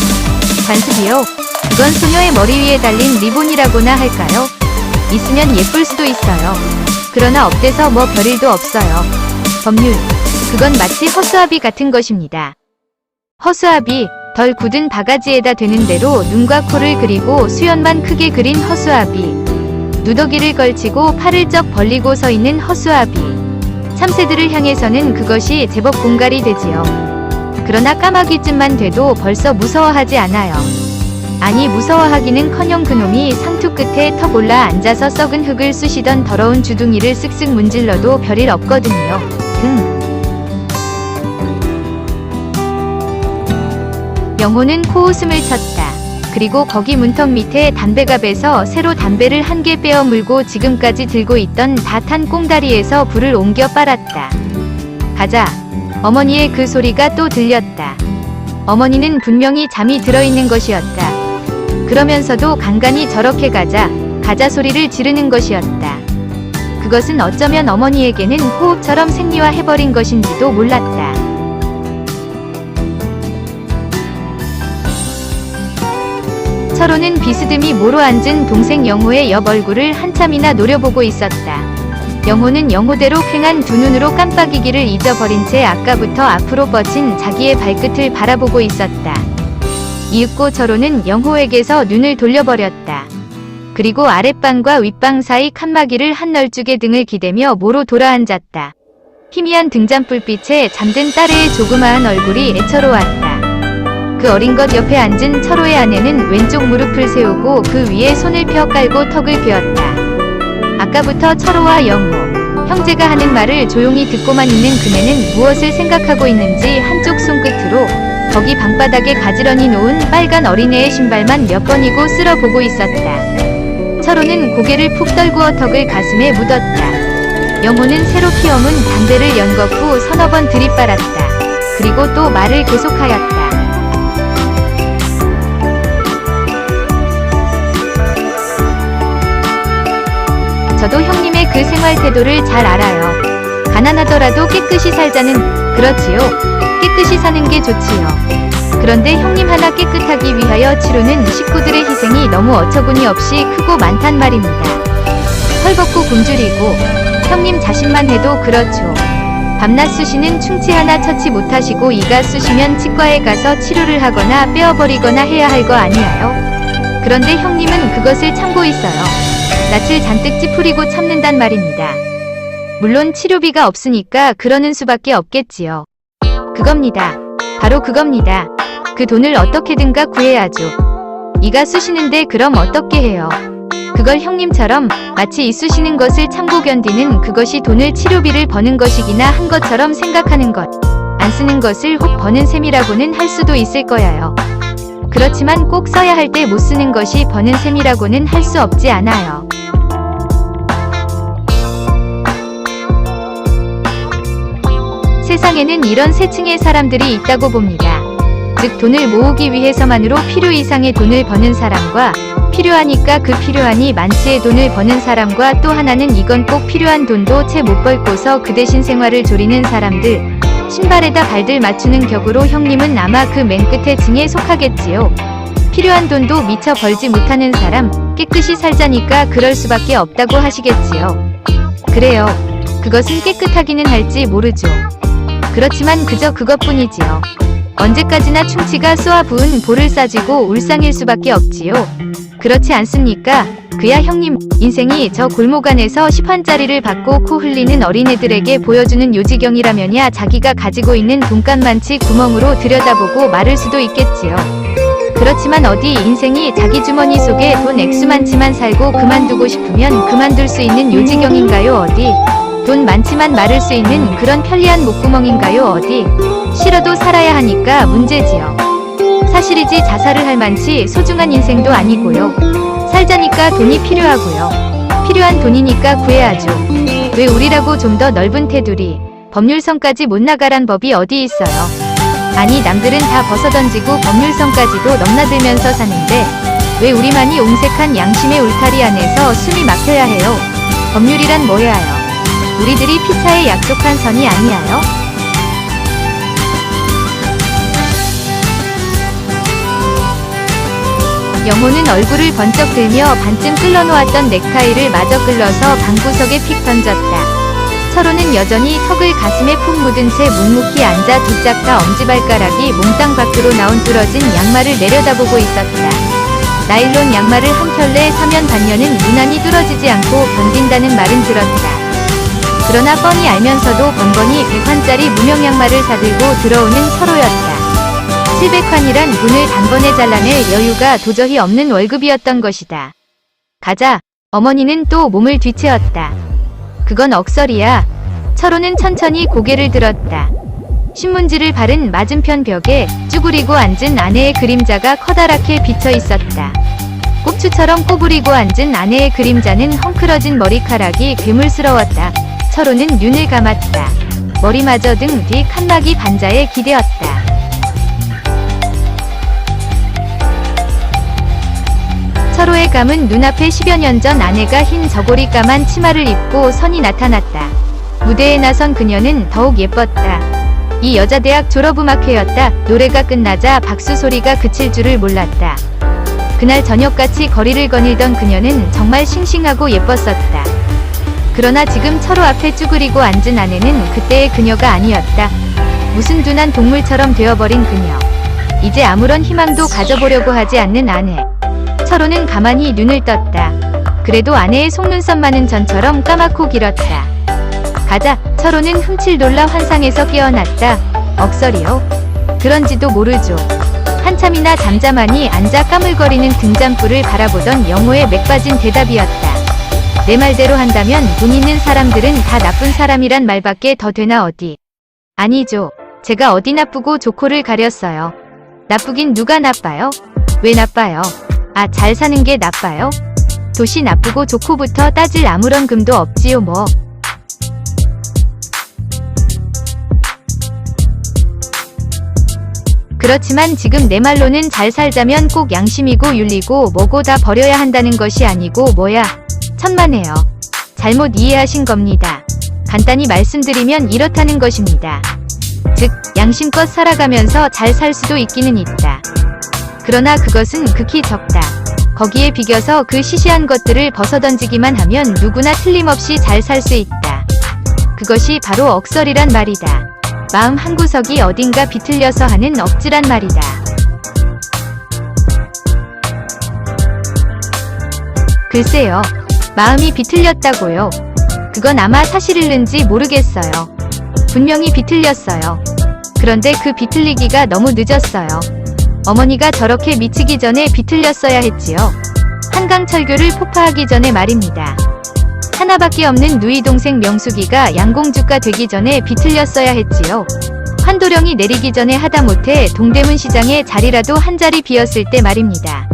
관습이요. 그건 소녀의 머리 위에 달린 리본이라고나 할까요? 있으면 예쁠 수도 있어요. 그러나 업돼서 뭐 별일도 없어요. 법률. 그건 마치 허수아비 같은 것입니다. 허수아비. 덜 굳은 바가지에다 되는 대로 눈과 코를 그리고 수염만 크게 그린 허수아비. 누더기를 걸치고 팔을 쩍 벌리고 서 있는 허수아비. 참새들을 향해서는 그것이 제법 공갈이 되지요. 그러나 까마귀쯤만 돼도 벌써 무서워하지 않아요. 아니 무서워하기는커녕 그놈이 상투 끝에 턱 올라 앉아서 썩은 흙을 쑤시던 더러운 주둥이를 쓱쓱 문질러도 별일 없거든요. 영호는 코웃음을 쳤다. 그리고 거기 문턱 밑에 담배갑에서 새로 담배를 한 개 빼어 물고 지금까지 들고 있던 다 탄 꽁다리에서 불을 옮겨 빨았다. 가자. 어머니의 그 소리가 또 들렸다. 어머니는 분명히 잠이 들어있는 것이었다. 그러면서도 간간히 저렇게 가자 소리를 지르는 것이었다. 그것은 어쩌면 어머니에게는 호흡처럼 생리화해버린 것인지도 몰랐다. 철호는 비스듬히 모로 앉은 동생 영호의 옆 얼굴을 한참이나 노려보고 있었다. 영호는 영호대로 퀭한 두 눈으로 깜빡이기를 잊어버린 채 아까부터 앞으로 뻗친 자기의 발끝을 바라보고 있었다. 이윽고 철호는 영호에게서 눈을 돌려버렸다. 그리고 아랫방과 윗방 사이 칸막이를 한 널쭉의 등을 기대며 모로 돌아앉았다. 희미한 등잔불빛에 잠든 딸의 조그마한 얼굴이 애처로웠다. 그 어린 것 옆에 앉은 철호의 아내는 왼쪽 무릎을 세우고 그 위에 손을 펴 깔고 턱을 베었다. 아까부터 철호와 영호, 형제가 하는 말을 조용히 듣고만 있는 그네는 무엇을 생각하고 있는지 한쪽 손끝으로 거기 방바닥에 가지런히 놓은 빨간 어린애의 신발만 몇 번이고 쓸어보고 있었다. 철호는 고개를 푹 떨구어 턱을 가슴에 묻었다. 영호는 새로 피어문 담배를 연거푸 서너 번 들이빨았다. 그리고 또 말을 계속하였다. 저도 형님의 그 생활 태도를 잘 알아요. 가난하더라도 깨끗이 살자는, 그렇지요. 깨끗이 사는 게 좋지요. 그런데 형님 하나 깨끗하기 위하여 치르는 식구들의 희생이 너무 어처구니 없이 크고 많단 말입니다. 헐벗고 굶주리고, 형님 자신만 해도 그렇죠. 밤낮 쑤시는 충치 하나 처치 못하시고 이가 쑤시면 치과에 가서 치료를 하거나 빼어버리거나 해야 할 거 아니에요? 그런데 형님은 그것을 참고 있어요. 낯을 잔뜩 찌푸리고 참는단 말입니다. 물론 치료비가 없으니까 그러는 수밖에 없겠지요. 그겁니다. 바로 그겁니다. 그 돈을 어떻게든가 구해야죠. 이가 쑤시는데 그럼 어떻게 해요? 그걸 형님처럼 마치 이 쑤시는 것을 참고 견디는 그것이 돈을 치료비를 버는 것이기나 한 것처럼 생각하는 것. 안 쓰는 것을 혹 버는 셈이라고는 할 수도 있을 거예요. 그렇지만 꼭 써야 할 때 못 쓰는 것이 버는 셈이라고는 할 수 없지 않아요. 세상에는 이런 세 층의 사람들이 있다고 봅니다. 즉 돈을 모으기 위해서만으로 필요 이상의 돈을 버는 사람과 필요하니까 그 필요하니 많지의 돈을 버는 사람과 또 하나는 이건 꼭 필요한 돈도 채 못 벌고서 그 대신 생활을 조리는 사람들. 신발에다 발들 맞추는 격으로 형님은 아마 그 맨 끝에 층에 속하겠지요. 필요한 돈도 미처 벌지 못하는 사람, 깨끗이 살자니까 그럴 수밖에 없다고 하시겠지요. 그래요. 그것은 깨끗하기는 할지 모르죠. 그렇지만 그저 그것뿐이지요. 언제까지나 충치가 쏘아 부은 볼을 싸쥐고 울상일 수밖에 없지요. 그렇지 않습니까? 그야 형님, 인생이 저 골목 안에서 10환짜리를 받고 코 흘리는 어린애들에게 보여주는 요지경이라면야 자기가 가지고 있는 돈값만치 구멍으로 들여다보고 말을 수도 있겠지요. 그렇지만 어디 인생이 자기 주머니 속에 돈 액수만치만 살고 그만두고 싶으면 그만둘 수 있는 요지경인가요 어디? 돈 많지만 마를 수 있는 그런 편리한 목구멍인가요 어디? 싫어도 살아야 하니까 문제지요. 사실이지 자살을 할 만치 소중한 인생도 아니고요. 살자니까 돈이 필요하고요. 필요한 돈이니까 구해야죠. 왜 우리라고 좀 더 넓은 테두리, 법률선까지 못 나가란 법이 어디 있어요. 아니 남들은 다 벗어던지고 법률선까지도 넘나들면서 사는데 왜 우리만이 옹색한 양심의 울타리 안에서 숨이 막혀야 해요. 법률이란 뭐야요? 우리들이 피차에 약속한 선이 아니야요? 영호는 얼굴을 번쩍 들며 반쯤 끌어놓았던 넥타이를 마저 끌러서 방구석에 픽 던졌다. 철호는 여전히 턱을 가슴에 푹 묻은 채 묵묵히 앉아 두 짝다 엄지발가락이 몽땅 밖으로 나온 부러진 양말을 내려다보고 있었다. 나일론 양말을 한 켤레 사면 반년은 무난히 뚫어지지 않고 견딘다는 말은 들었다. 그러나 뻔히 알면서도 번번이 100환짜리 무명 양말을 사들고 들어오는 철호였다. 700환이란 문을 단번에 잘라낼 여유가 도저히 없는 월급이었던 것이다. 가자. 어머니는 또 몸을 뒤채었다. 그건 억설이야. 철호는 천천히 고개를 들었다. 신문지를 바른 맞은편 벽에 쭈그리고 앉은 아내의 그림자가 커다랗게 비쳐 있었다. 꼽추처럼 꼬부리고 앉은 아내의 그림자는 헝클어진 머리카락이 괴물스러웠다. 철호는 눈을 감았다. 머리마저 등 뒤 칸막이 반자에 기대었다. 철호의 감은 눈앞에 10여 년 전 아내가 흰 저고리 까만 치마를 입고 선이 나타났다. 무대에 나선 그녀는 더욱 예뻤다. 이 여자대학 졸업음악회였다. 노래가 끝나자 박수 소리가 그칠 줄을 몰랐다. 그날 저녁같이 거리를 거닐던 그녀는 정말 싱싱하고 예뻤었다. 그러나 지금 철호 앞에 쭈그리고 앉은 아내는 그때의 그녀가 아니었다. 무슨 둔한 동물처럼 되어버린 그녀. 이제 아무런 희망도 가져보려고 하지 않는 아내. 철호는 가만히 눈을 떴다. 그래도 아내의 속눈썹만은 전처럼 까맣고 길었다. 가자. 철호는 흠칠 놀라 환상에서 깨어났다. 억설이요? 그런지도 모르죠. 한참이나 잠잠하니 앉아 까물거리는 등잔불을 바라보던 영호의 맥빠진 대답이었다. 내 말대로 한다면 돈 있는 사람들은 다 나쁜 사람이란 말밖에 더 되나 어디. 아니죠. 제가 어디 나쁘고 좋고를 가렸어요. 나쁘긴 누가 나빠요? 왜 나빠요? 아, 잘 사는 게 나빠요? 도시 나쁘고 좋고부터 따질 아무런 금도 없지요 뭐. 그렇지만 지금 내 말로는 잘 살자면 꼭 양심이고 윤리고 뭐고 다 버려야 한다는 것이 아니고 뭐야. 천만에요. 잘못 이해하신 겁니다. 간단히 말씀드리면 이렇다는 것입니다. 즉, 양심껏 살아가면서 잘 살 수도 있기는 있다. 그러나 그것은 극히 적다. 거기에 비겨서 그 시시한 것들을 벗어던지기만 하면 누구나 틀림없이 잘 살 수 있다. 그것이 바로 억설이란 말이다. 마음 한구석이 어딘가 비틀려서 하는 억지란 말이다. 글쎄요. 마음이 비틀렸다고요. 그건 아마 사실일는지 모르겠어요. 분명히 비틀렸어요. 그런데 그 비틀리기가 너무 늦었어요. 어머니가 저렇게 미치기 전에 비틀렸어야 했지요. 한강철교를 폭파하기 전에 말입니다. 하나밖에 없는 누이 동생 명숙이가 양공주가 되기 전에 비틀렸어야 했지요. 환도령이 내리기 전에 하다못해 동대문 시장에 자리라도 한 자리 비었을 때 말입니다.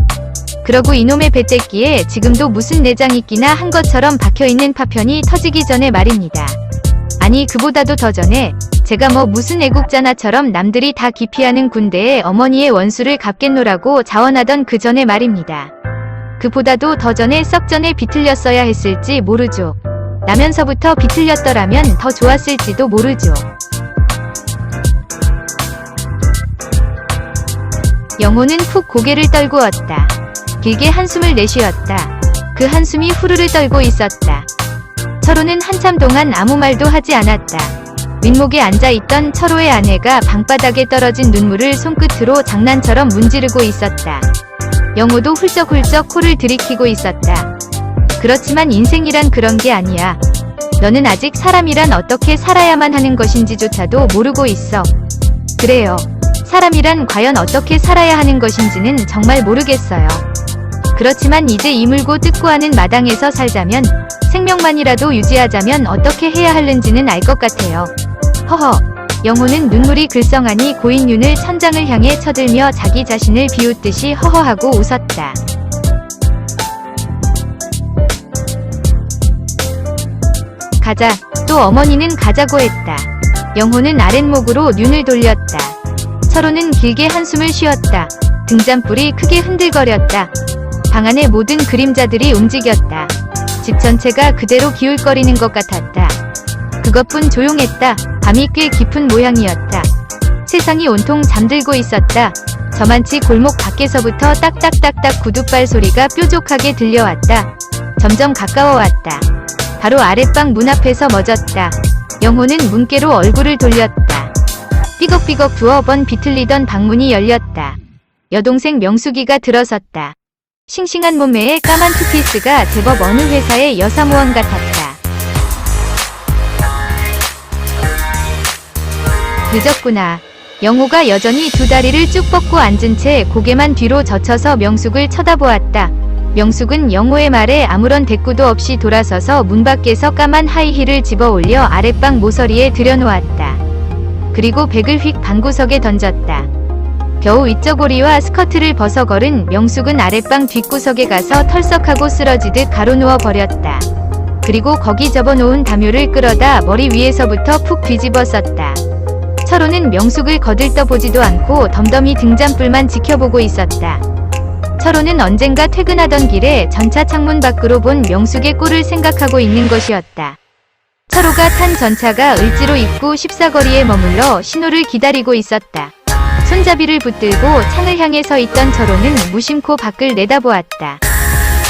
그러고 이놈의 배때기에 지금도 무슨 내장 있기나 한 것처럼 박혀있는 파편이 터지기 전에 말입니다. 아니 그보다도 더 전에 제가 뭐 무슨 애국자나처럼 남들이 다 기피하는 군대에 어머니의 원수를 갚겠노라고 자원하던 그 전에 말입니다. 그보다도 더 전에 썩 전에 비틀렸어야 했을지 모르죠. 나면서부터 비틀렸더라면 더 좋았을지도 모르죠. 영호는 푹 고개를 떨구었다. 길게 한숨을 내쉬었다. 그 한숨이 후루를 떨고 있었다. 철호는 한참 동안 아무 말도 하지 않았다. 윗목에 앉아있던 철호의 아내가 방바닥에 떨어진 눈물을 손끝으로 장난처럼 문지르고 있었다. 영호도 훌쩍훌쩍 코를 들이키고 있었다. 그렇지만 인생이란 그런 게 아니야. 너는 아직 사람이란 어떻게 살아야만 하는 것인지조차도 모르고 있어. 그래요. 사람이란 과연 어떻게 살아야 하는 것인지는 정말 모르겠어요. 그렇지만 이제 이물고 뜯고 하는 마당에서 살자면, 생명만이라도 유지하자면 어떻게 해야 하는지는 알 것 같아요. 허허. 영호는 눈물이 글썽하니 고인 눈을 천장을 향해 쳐들며 자기 자신을 비웃듯이 허허하고 웃었다. 가자. 또 어머니는 가자고 했다. 영호는 아랫목으로 눈을 돌렸다. 철호는 길게 한숨을 쉬었다. 등잔불이 크게 흔들거렸다. 방 안의 모든 그림자들이 움직였다. 집 전체가 그대로 기울거리는 것 같았다. 그것뿐 조용했다. 밤이 꽤 깊은 모양이었다. 세상이 온통 잠들고 있었다. 저만치 골목 밖에서부터 딱딱딱딱 구둣발 소리가 뾰족하게 들려왔다. 점점 가까워왔다. 바로 아랫방 문 앞에서 멎었다. 영호는 문께로 얼굴을 돌렸다. 삐걱삐걱 두어 번 비틀리던 방문이 열렸다. 여동생 명숙이가 들어섰다. 싱싱한 몸매에 까만 투피스가 제법 어느 회사의 여사무원 같았다. 늦었구나. 영호가 여전히 두 다리를 쭉 뻗고 앉은 채 고개만 뒤로 젖혀서 명숙을 쳐다보았다. 명숙은 영호의 말에 아무런 대꾸도 없이 돌아서서 문 밖에서 까만 하이힐을 집어 올려 아랫방 모서리에 들여놓았다. 그리고 백을 휙 방구석에 던졌다. 겨우 윗저고리와 스커트를 벗어 걸은 명숙은 아랫방 뒷구석에 가서 털썩하고 쓰러지듯 가로누워 버렸다. 그리고 거기 접어놓은 담요를 끌어다 머리 위에서부터 푹 뒤집어 썼다. 철호는 명숙을 거들떠보지도 않고 덤덤히 등잔불만 지켜보고 있었다. 철호는 언젠가 퇴근하던 길에 전차 창문 밖으로 본 명숙의 꼴을 생각하고 있는 것이었다. 철호가 탄 전차가 을지로 입구 14거리에 머물러 신호를 기다리고 있었다. 손잡이를 붙들고 창을 향해 서 있던 철호는 무심코 밖을 내다보았다.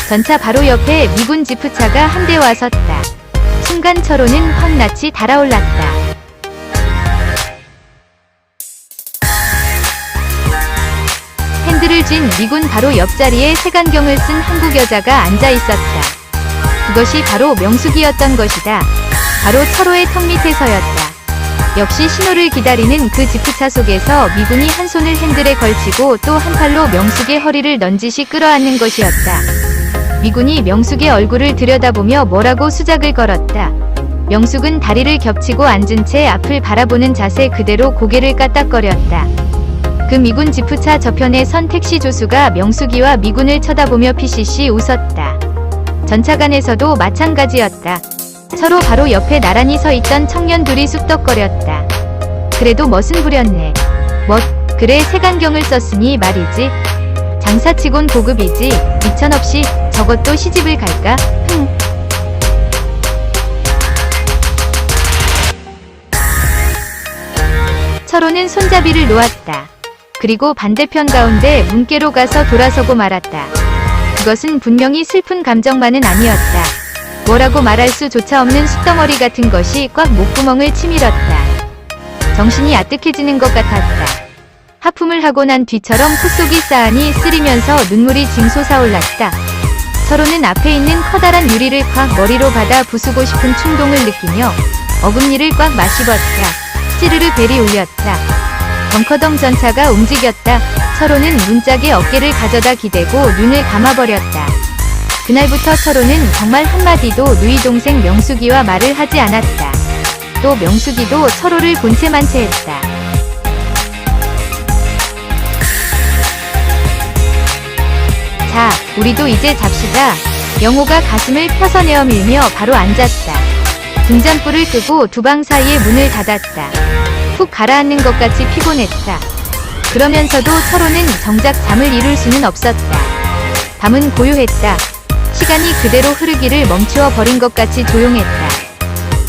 전차 바로 옆에 미군 지프차가 한 대 와 섰다. 순간 철호는 확 낯이 달아올랐다. 핸들을 쥔 미군 바로 옆자리에 색안경을 쓴 한국 여자가 앉아 있었다. 그것이 바로 명숙이었던 것이다. 바로 철호의 턱 밑에 서였다. 역시 신호를 기다리는 그 지프차 속에서 미군이 한 손을 핸들에 걸치고 또 한 팔로 명숙의 허리를 넌지시 끌어안는 것이었다. 미군이 명숙의 얼굴을 들여다보며 뭐라고 수작을 걸었다. 명숙은 다리를 겹치고 앉은 채 앞을 바라보는 자세 그대로 고개를 까딱거렸다. 그 미군 지프차 저편에 선 택시 조수가 명숙이와 미군을 쳐다보며 피시시 웃었다. 전차간에서도 마찬가지였다. 철호 바로 옆에 나란히 서 있던 청년 둘이 쑥덕거렸다. 그래도 멋은 부렸네. 멋, 그래 색안경을 썼으니 말이지. 장사치곤 고급이지. 미천없이 저것도 시집을 갈까? 철호는 손잡이를 놓았다. 그리고 반대편 가운데 문께로 가서 돌아서고 말았다. 그것은 분명히 슬픈 감정만은 아니었다. 뭐라고 말할 수조차 없는 숫덩어리 같은 것이 꽉 목구멍을 치밀었다. 정신이 아뜩해지는 것 같았다. 하품을 하고 난 뒤처럼 콧속이 싸하니 쓰리면서 눈물이 징 솟아올랐다. 철호는 앞에 있는 커다란 유리를 콱 머리로 받아 부수고 싶은 충동을 느끼며 어금니를 꽉 마씹었다. 찌르르 벨이 울렸다. 벙커덩 전차가 움직였다. 철호는 문짝에 어깨를 가져다 기대고 눈을 감아버렸다. 그날부터 철호는 정말 한마디도 누이 동생 명숙이와 말을 하지 않았다. 또 명숙이도 철호를 본체만 채했다. 자, 우리도 이제 잡시다. 영호가 가슴을 펴서 내어밀며 바로 앉았다. 등잔불을 끄고 두방 사이에 문을 닫았다. 푹 가라앉는 것 같이 피곤했다. 그러면서도 철호는 정작 잠을 이룰 수는 없었다. 밤은 고요했다. 시간이 그대로 흐르기를 멈추어 버린 것 같이 조용했다.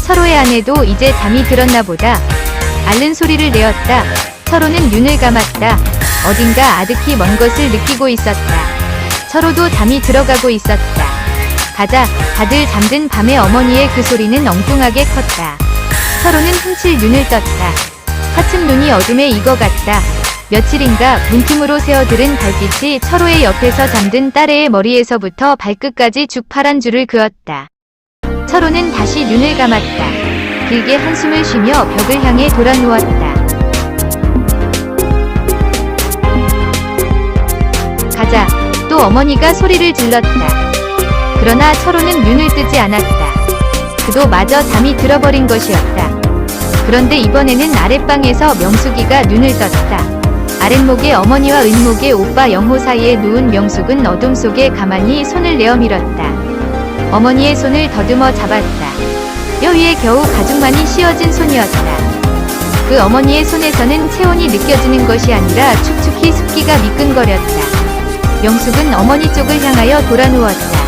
철호의 아내도 이제 잠이 들었나 보다. 앓는 소리를 내었다. 철호는 눈을 감았다. 어딘가 아득히 먼 것을 느끼고 있었다. 철호도 잠이 들어가고 있었다. 가자. 다들 잠든 밤에 어머니의 그 소리는 엉뚱하게 컸다. 철호는 훔칠 눈을 떴다. 차츰 눈이 어둠에 익어갔다. 며칠인가 문틈으로 새어들은 달빛이 철호의 옆에서 잠든 딸애의 머리에서부터 발끝까지 쭉 파란 줄을 그었다. 철호는 다시 눈을 감았다. 길게 한숨을 쉬며 벽을 향해 돌아 누웠다. 가자. 또 어머니가 소리를 질렀다. 그러나 철호는 눈을 뜨지 않았다. 그도 마저 잠이 들어버린 것이었다. 그런데 이번에는 아랫방에서 명숙이가 눈을 떴다. 아랫목에 어머니와 윗목에 오빠 영호 사이에 누운 명숙은 어둠 속에 가만히 손을 내어 밀었다. 어머니의 손을 더듬어 잡았다. 뼈 위에 겨우 가죽만이 씌어진 손이었다. 그 어머니의 손에서는 체온이 느껴지는 것이 아니라 축축히 습기가 미끈거렸다. 명숙은 어머니 쪽을 향하여 돌아 누웠다.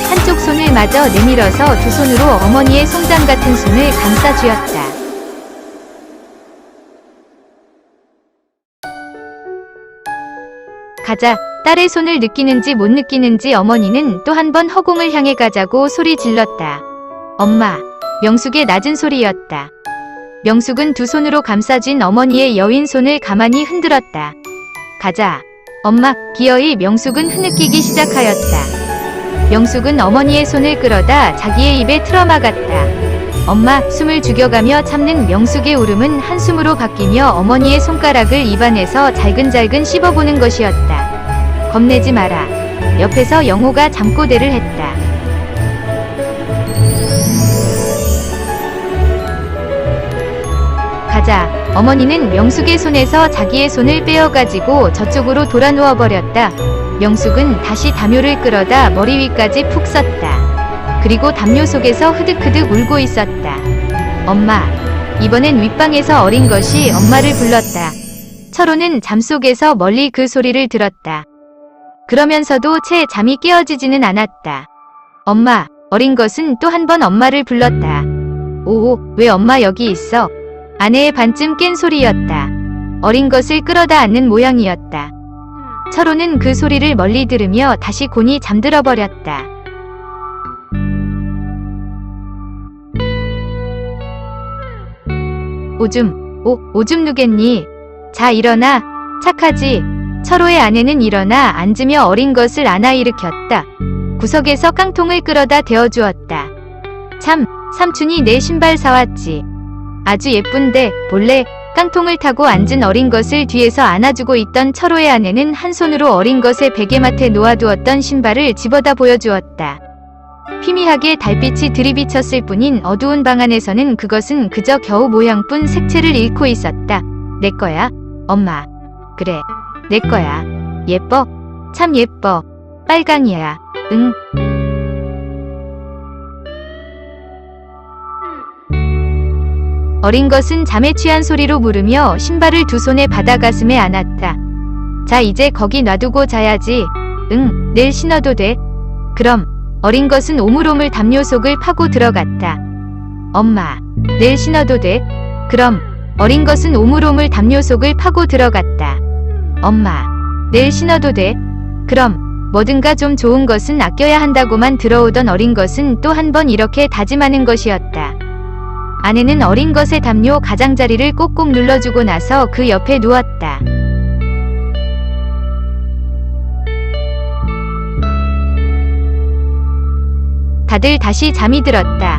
한쪽 손을 마저 내밀어서 두 손으로 어머니의 송장 같은 손을 감싸 쥐었다. 가자. 딸의 손을 느끼는지 못 느끼는지 어머니는 또 한 번 허공을 향해 가자고 소리 질렀다. 엄마. 명숙의 낮은 소리였다. 명숙은 두 손으로 감싸쥔 어머니의 여윈 손을 가만히 흔들었다. 가자. 엄마. 기어이 명숙은 흐느끼기 시작하였다. 명숙은 어머니의 손을 끌어다 자기의 입에 틀어막았다. 엄마. 숨을 죽여가며 참는 명숙의 울음은 한숨으로 바뀌며 어머니의 손가락을 입안에서 잘근잘근 씹어보는 것이었다. 겁내지 마라. 옆에서 영호가 잠꼬대를 했다. 가자. 어머니는 명숙의 손에서 자기의 손을 빼어가지고 저쪽으로 돌아 누워버렸다. 명숙은 다시 담요를 끌어다 머리 위까지 푹 썼다. 그리고 담요 속에서 흐득흐득 울고 있었다. 엄마. 이번엔 윗방에서 어린 것이 엄마를 불렀다. 철호는 잠속에서 멀리 그 소리를 들었다. 그러면서도 채 잠이 깨어지지는 않았다. 엄마. 어린 것은 또 한 번 엄마를 불렀다. 오, 왜 엄마 여기 있어? 아내의 반쯤 깬 소리였다. 어린 것을 끌어다 앉는 모양이었다. 철호는 그 소리를 멀리 들으며 다시 곤히 잠들어 버렸다. 오줌 누겠니? 자, 일어나. 착하지? 철호의 아내는 일어나 앉으며 어린 것을 안아 일으켰다. 구석에서 깡통을 끌어다 대어주었다. 참, 삼촌이 내 신발 사왔지. 아주 예쁜데 볼래? 깡통을 타고 앉은 어린 것을 뒤에서 안아주고 있던 철호의 아내는 한 손으로 어린 것의 베개맡에 놓아두었던 신발을 집어다 보여주었다. 희미하게 달빛이 들이비쳤을 뿐인 어두운 방 안에서는 그것은 그저 겨우 모양뿐 색채를 잃고 있었다. 내 거야? 엄마. 그래. 내 거야. 예뻐? 참 예뻐. 빨강이야. 응. 어린 것은 잠에 취한 소리로 물으며 신발을 두 손에 받아 가슴에 안았다. 자, 이제 거기 놔두고 자야지. 응, 내일 신어도 돼. 그럼. 어린 것은 오물오물 담요 속을 파고 들어갔다. 엄마. 내일 신어도 돼. 그럼. 어린 것은 오물오물 담요 속을 파고 들어갔다. 엄마. 내일 신어도 돼. 그럼. 뭐든가 좀 좋은 것은 아껴야 한다고만 들어오던 어린 것은 또 한 번 이렇게 다짐하는 것이었다. 아내는 어린 것의 담요 가장자리를 꼭꼭 눌러주고 나서 그 옆에 누웠다. 다들 다시 잠이 들었다.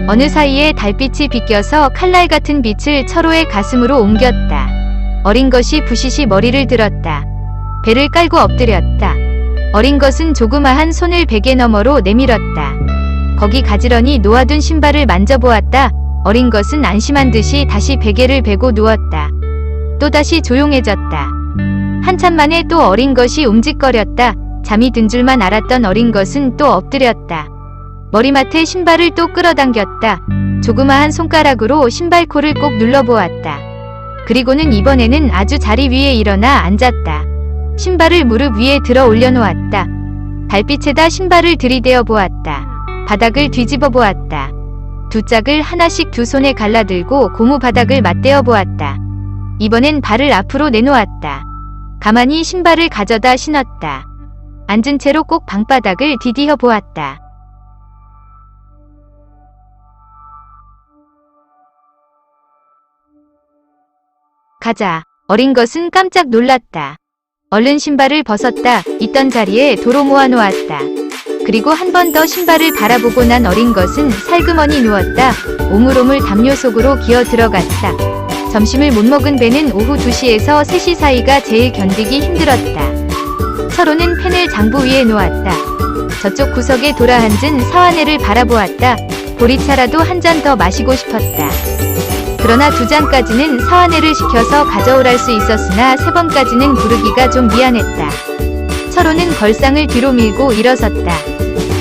어느 사이에 달빛이 비껴서 칼날 같은 빛을 철호의 가슴으로 옮겼다. 어린 것이 부시시 머리를 들었다. 배를 깔고 엎드렸다. 어린 것은 조그마한 손을 베개 너머로 내밀었다. 거기 가지런히 놓아둔 신발을 만져보았다. 어린 것은 안심한 듯이 다시 베개를 베고 누웠다. 또다시 조용해졌다. 한참 만에 또 어린 것이 움직거렸다. 잠이 든 줄만 알았던 어린 것은 또 엎드렸다. 머리맡에 신발을 또 끌어당겼다. 조그마한 손가락으로 신발코를 꼭 눌러보았다. 그리고는 이번에는 아주 자리 위에 일어나 앉았다. 신발을 무릎 위에 들어 올려놓았다. 달빛에다 신발을 들이대어 보았다. 바닥을 뒤집어 보았다. 두 짝을 하나씩 두 손에 갈라들고 고무 바닥을 맞대어 보았다. 이번엔 발을 앞으로 내놓았다. 가만히 신발을 가져다 신었다. 앉은 채로 꼭 방바닥을 디디어 보았다. 가자. 어린 것은 깜짝 놀랐다. 얼른 신발을 벗었다. 있던 자리에 도로 모아놓았다. 그리고 한 번 더 신발을 바라보고 난 어린 것은 살그머니 누웠다. 오물오물 담요 속으로 기어 들어갔다. 점심을 못 먹은 배는 오후 2시에서 3시 사이가 제일 견디기 힘들었다. 철호는 펜을 장부 위에 놓았다. 저쪽 구석에 돌아앉은 사환애를 바라보았다. 보리차라도 한 잔 더 마시고 싶었다. 그러나 2잔까지는 사환애를 시켜서 가져오랄 수 있었으나 3번까지는 부르기가 좀 미안했다. 철호는 걸상을 뒤로 밀고 일어섰다.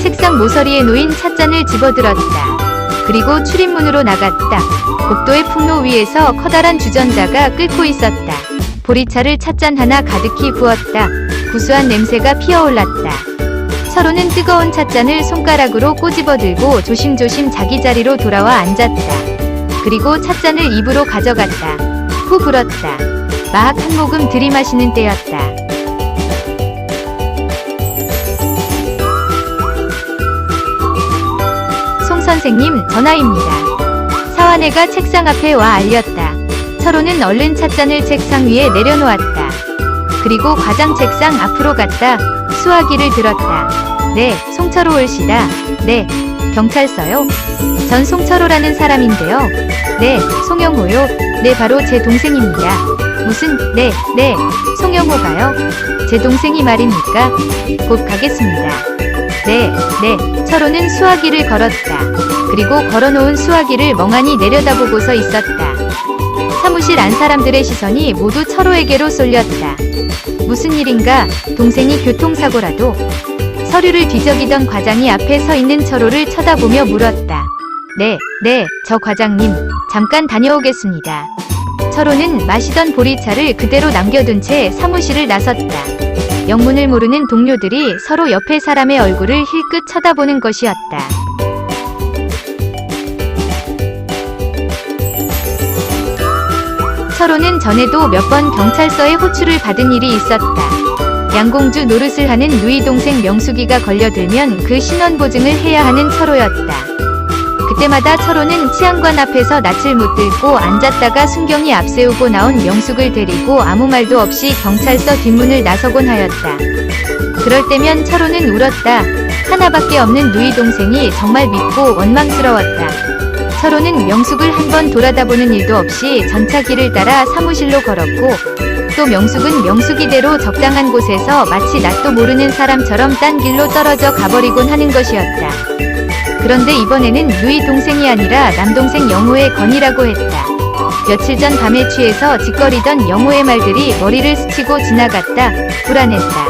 책상 모서리에 놓인 찻잔을 집어들었다. 그리고 출입문으로 나갔다. 복도의 풍로 위에서 커다란 주전자가 끓고 있었다. 보리차를 찻잔 하나 가득히 부었다. 구수한 냄새가 피어올랐다. 철호는 뜨거운 찻잔을 손가락으로 꼬집어 들고 조심조심 자기 자리로 돌아와 앉았다. 그리고 찻잔을 입으로 가져갔다. 후 불었다. 마학 한 모금 들이마시는 때였다. 송 선생님, 전화입니다. 사환애가 책상 앞에 와 알렸다. 철호는 얼른 찻잔을 책상 위에 내려놓았다. 그리고 과장 책상 앞으로 갔다. 수화기를 들었다. 네, 송철호 올시다. 네, 경찰서요? 전 송철호라는 사람인데요. 네, 송영호요. 네, 바로 제 동생입니다. 무슨, 네, 송영호가요? 제 동생이 말입니까? 곧 가겠습니다. 네, 철호는 수화기를 걸었다. 그리고 걸어놓은 수화기를 멍하니 내려다보고서 있었다. 사무실 안 사람들의 시선이 모두 철호에게로 쏠렸다. 무슨 일인가? 동생이 교통사고라도? 서류를 뒤적이던 과장이 앞에 서 있는 철호를 쳐다보며 물었다. 네, 저 과장님, 잠깐 다녀오겠습니다. 철호는 마시던 보리차를 그대로 남겨둔 채 사무실을 나섰다. 영문을 모르는 동료들이 서로 옆에 사람의 얼굴을 힐끗 쳐다보는 것이었다. 철호는 전에도 몇 번 경찰서에 호출을 받은 일이 있었다. 양공주 노릇을 하는 누이 동생 명숙이가 걸려들면 그 신원보증을 해야 하는 철호였다. 그때마다 철호는 치안관 앞에서 낯을 못 들고 앉았다가 순경이 앞세우고 나온 명숙을 데리고 아무 말도 없이 경찰서 뒷문을 나서곤 하였다. 그럴 때면 철호는 울었다. 하나밖에 없는 누이 동생이 정말 밉고 원망스러웠다. 철호는 명숙을 한 번 돌아다보는 일도 없이 전차 길을 따라 사무실로 걸었고, 또 명숙은 명숙이대로 적당한 곳에서 마치 낯도 모르는 사람처럼 딴 길로 떨어져 가버리곤 하는 것이었다. 그런데 이번에는 누이 동생이 아니라 남동생 영호의 건이라고 했다. 며칠 전 밤에 취해서 짓거리던 영호의 말들이 머리를 스치고 지나갔다. 불안했다.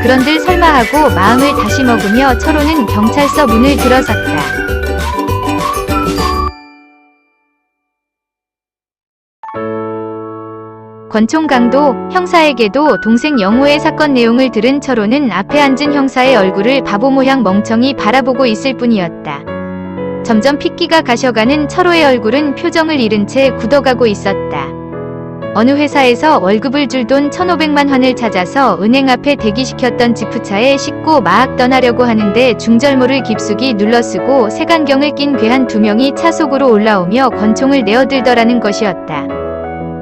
그런들 설마 하고 마음을 다시 먹으며 철호는 경찰서 문을 들어섰다. 권총강도 형사에게도 동생 영호의 사건 내용을 들은 철호는 앞에 앉은 형사의 얼굴을 바보 모양 멍청이 바라보고 있을 뿐이었다. 점점 핏기가 가셔가는 철호의 얼굴은 표정을 잃은 채 굳어가고 있었다. 어느 회사에서 월급을 줄 돈 1,500만 환을 찾아서 은행 앞에 대기시켰던 지프차에 싣고 마학 떠나려고 하는데 중절모를 깊숙이 눌러쓰고 색안경을 낀 괴한 2명이 차 속으로 올라오며 권총을 내어들더라는 것이었다.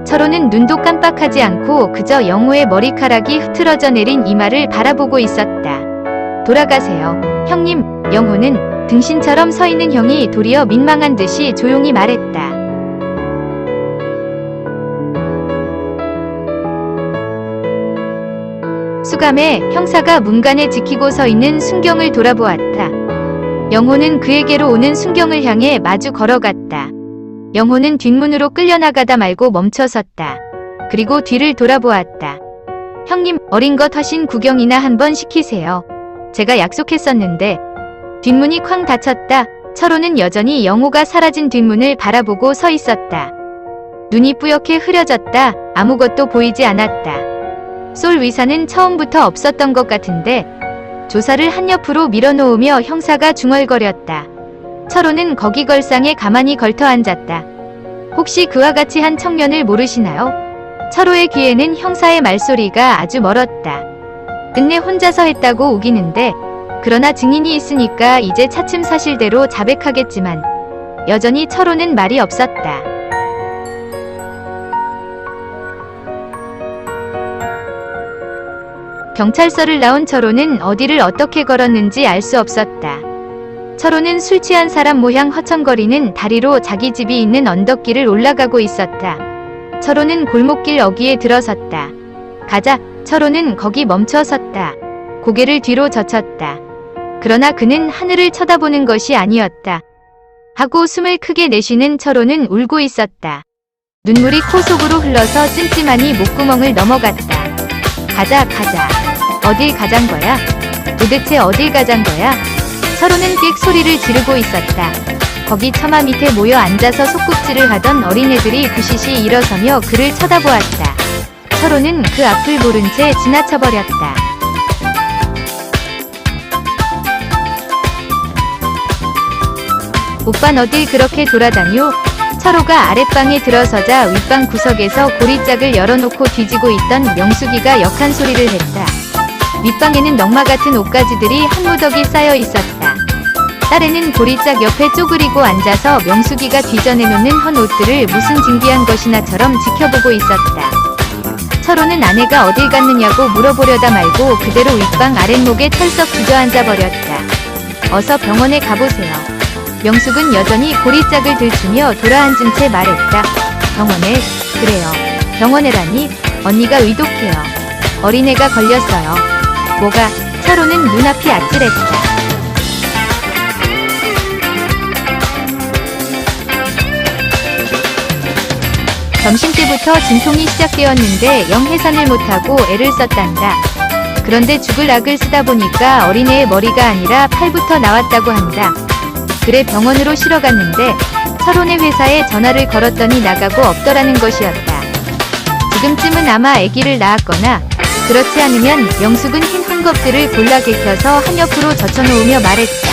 철호는 눈도 깜빡하지 않고 그저 영호의 머리카락이 흐트러져 내린 이마를 바라보고 있었다. 돌아가세요. 형님, 영호는 등신처럼 서 있는 형이 도리어 민망한 듯이 조용히 말했다. 수감해 형사가 문간에 지키고 서 있는 순경을 돌아보았다. 영호는 그에게로 오는 순경을 향해 마주 걸어갔다. 영호는 뒷문으로 끌려나가다 말고 멈춰섰다. 그리고 뒤를 돌아보았다. 형님, 어린 것 하신 구경이나 한번 시키세요. 제가 약속했었는데. 뒷문이 쾅 닫혔다. 철호는 여전히 영호가 사라진 뒷문을 바라보고 서 있었다. 눈이 뿌옇게 흐려졌다. 아무것도 보이지 않았다. 솔 의사는 처음부터 없었던 것 같은데. 조사를 한옆으로 밀어놓으며 형사가 중얼거렸다. 철호는 거기 걸상에 가만히 걸터 앉았다. 혹시 그와 같이 한 청년을 모르시나요? 철호의 귀에는 형사의 말소리가 아주 멀었다. 끝내 혼자서 했다고 우기는데, 그러나 증인이 있으니까 이제 차츰 사실대로 자백하겠지만 여전히 철호는 말이 없었다. 경찰서를 나온 철호는 어디를 어떻게 걸었는지 알 수 없었다. 철호는 술 취한 사람 모양 허청거리는 다리로 자기 집이 있는 언덕길을 올라가고 있었다. 철호는 골목길 어귀에 들어섰다. 가자. 철호는 거기 멈춰 섰다. 고개를 뒤로 젖혔다. 그러나 그는 하늘을 쳐다보는 것이 아니었다. 하고 숨을 크게 내쉬는 철호는 울고 있었다. 눈물이 코 속으로 흘러서 찜찜하니 목구멍을 넘어갔다. 가자. 어딜 가잔 거야? 도대체 어딜 가잔 거야? 철호는 꽥 소리를 지르고 있었다. 거기 처마 밑에 모여 앉아서 소꿉질을 하던 어린애들이 부시시 일어서며 그를 쳐다보았다. 철호는 그 앞을 모른 채 지나쳐버렸다. 오빤 어딜 그렇게 돌아다뇨? 철호가 아랫방에 들어서자 윗방 구석에서 고리짝을 열어놓고 뒤지고 있던 명숙이가 역한 소리를 했다. 윗방에는 넝마 같은 옷가지들이 한 무더기 쌓여 있었다. 딸애는 고리짝 옆에 쪼그리고 앉아서 명숙이가 뒤져내놓는 헌 옷들을 무슨 진귀한 것이나처럼 지켜보고 있었다. 철호는 아내가 어딜 갔느냐고 물어보려다 말고 그대로 윗방 아랫목에 털썩 주저앉아 버렸다. 어서 병원에 가보세요. 명숙은 여전히 고리짝을 들추며 돌아앉은 채 말했다. 병원에? 그래요. 병원에라니? 언니가 의독해요. 어린애가 걸렸어요. 뭐가? 철호는 눈앞이 아찔했다. 점심때부터 진통이 시작되었는데 영 해산을 못하고 애를 썼단다. 그런데 죽을 악을 쓰다 보니까 어린애의 머리가 아니라 팔부터 나왔다고 한다. 그래 병원으로 실어갔는데 철호네 회사에 전화를 걸었더니 나가고 없더라는 것이었다. 지금쯤은 아마 아기를 낳았거나 그렇지 않으면 명숙은 흰 헝겊들을 골라 개켜서 한옆으로 젖혀놓으며 말했다.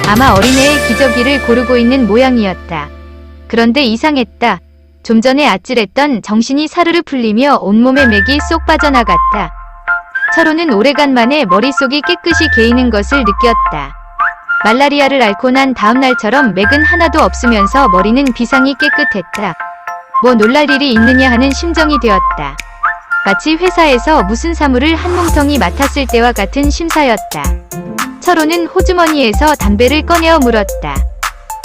아마 어린애의 기저귀를 고르고 있는 모양이었다. 그런데 이상했다. 좀 전에 아찔했던 정신이 사르르 풀리며 온몸의 맥이 쏙 빠져나갔다. 철호는 오래간만에 머릿속이 깨끗이 개이는 것을 느꼈다. 말라리아를 앓고 난 다음날처럼 맥은 하나도 없으면서 머리는 비상이 깨끗했다. 뭐 놀랄 일이 있느냐 하는 심정이 되었다. 마치 회사에서 무슨 사물을 한 뭉텅이 맡았을 때와 같은 심사였다. 철호는 호주머니에서 담배를 꺼내어 물었다.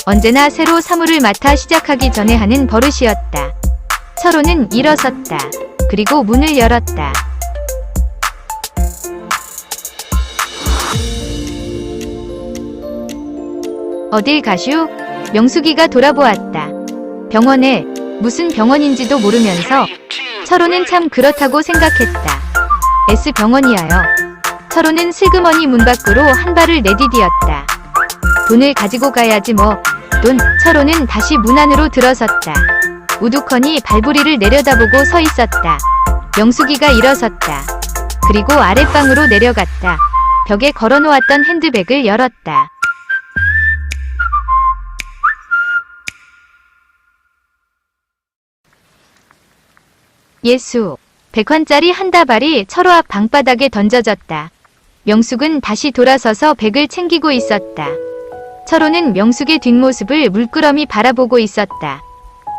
언제나 새로 사물을 맡아 시작하기 전에 하는 버릇이었다. 철호는 일어섰다. 그리고 문을 열었다. 어딜 가슈? 명숙이가 돌아보았다. 병원에. 무슨 병원인지도 모르면서. 철호는 참 그렇다고 생각했다. S병원이야요. 철호는 슬그머니 문 밖으로 한 발을 내디디었다. 돈을 가지고 가야지 뭐. 돈. 철호는 다시 문 안으로 들어섰다. 우두커니 발부리를 내려다보고 서 있었다. 명숙이가 일어섰다. 그리고 아랫방으로 내려갔다. 벽에 걸어놓았던 핸드백을 열었다. 예수. 100환짜리 한 다발이 철호 앞 방바닥에 던져졌다. 명숙은 다시 돌아서서 백을 챙기고 있었다. 철호는 명숙의 뒷모습을 물끄러미 바라보고 있었다.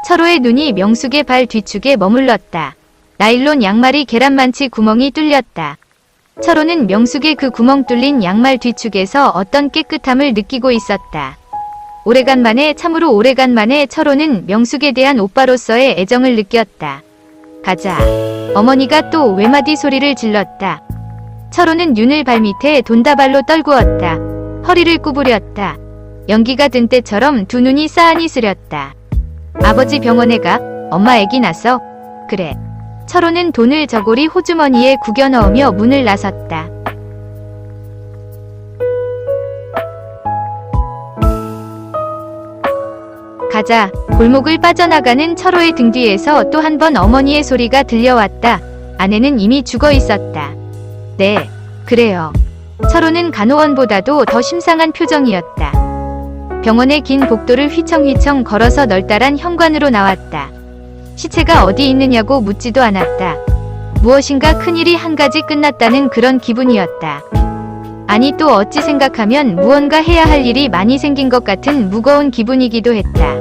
철호의 눈이 명숙의 발 뒤축에 머물렀다. 나일론 양말이 계란만치 구멍이 뚫렸다. 철호는 명숙의 그 구멍 뚫린 양말 뒤축에서 어떤 깨끗함을 느끼고 있었다. 오래간만에, 참으로 오래간만에 철호는 명숙에 대한 오빠로서의 애정을 느꼈다. 가자. 어머니가 또 외마디 소리를 질렀다. 철호는 윤을 발밑에 돈다발로 떨구었다. 허리를 구부렸다. 연기가 든 때처럼 두 눈이 싸하니 쓰렸다. 아버지 병원에 가. 엄마 애기 낳았어. 그래. 철호는 돈을 저고리 호주머니에 구겨 넣으며 문을 나섰다. 가자. 골목을 빠져나가는 철호의 등 뒤에서 또 한 번 어머니의 소리가 들려왔다. 아내는 이미 죽어 있었다. 네, 그래요. 철호는 간호원보다도 더 심상한 표정이었다. 병원의 긴 복도를 휘청휘청 걸어서 널따란 현관으로 나왔다. 시체가 어디 있느냐고 묻지도 않았다. 무엇인가 큰일이 한 가지 끝났다는 그런 기분이었다. 아니, 또 어찌 생각하면 무언가 해야 할 일이 많이 생긴 것 같은 무거운 기분이기도 했다.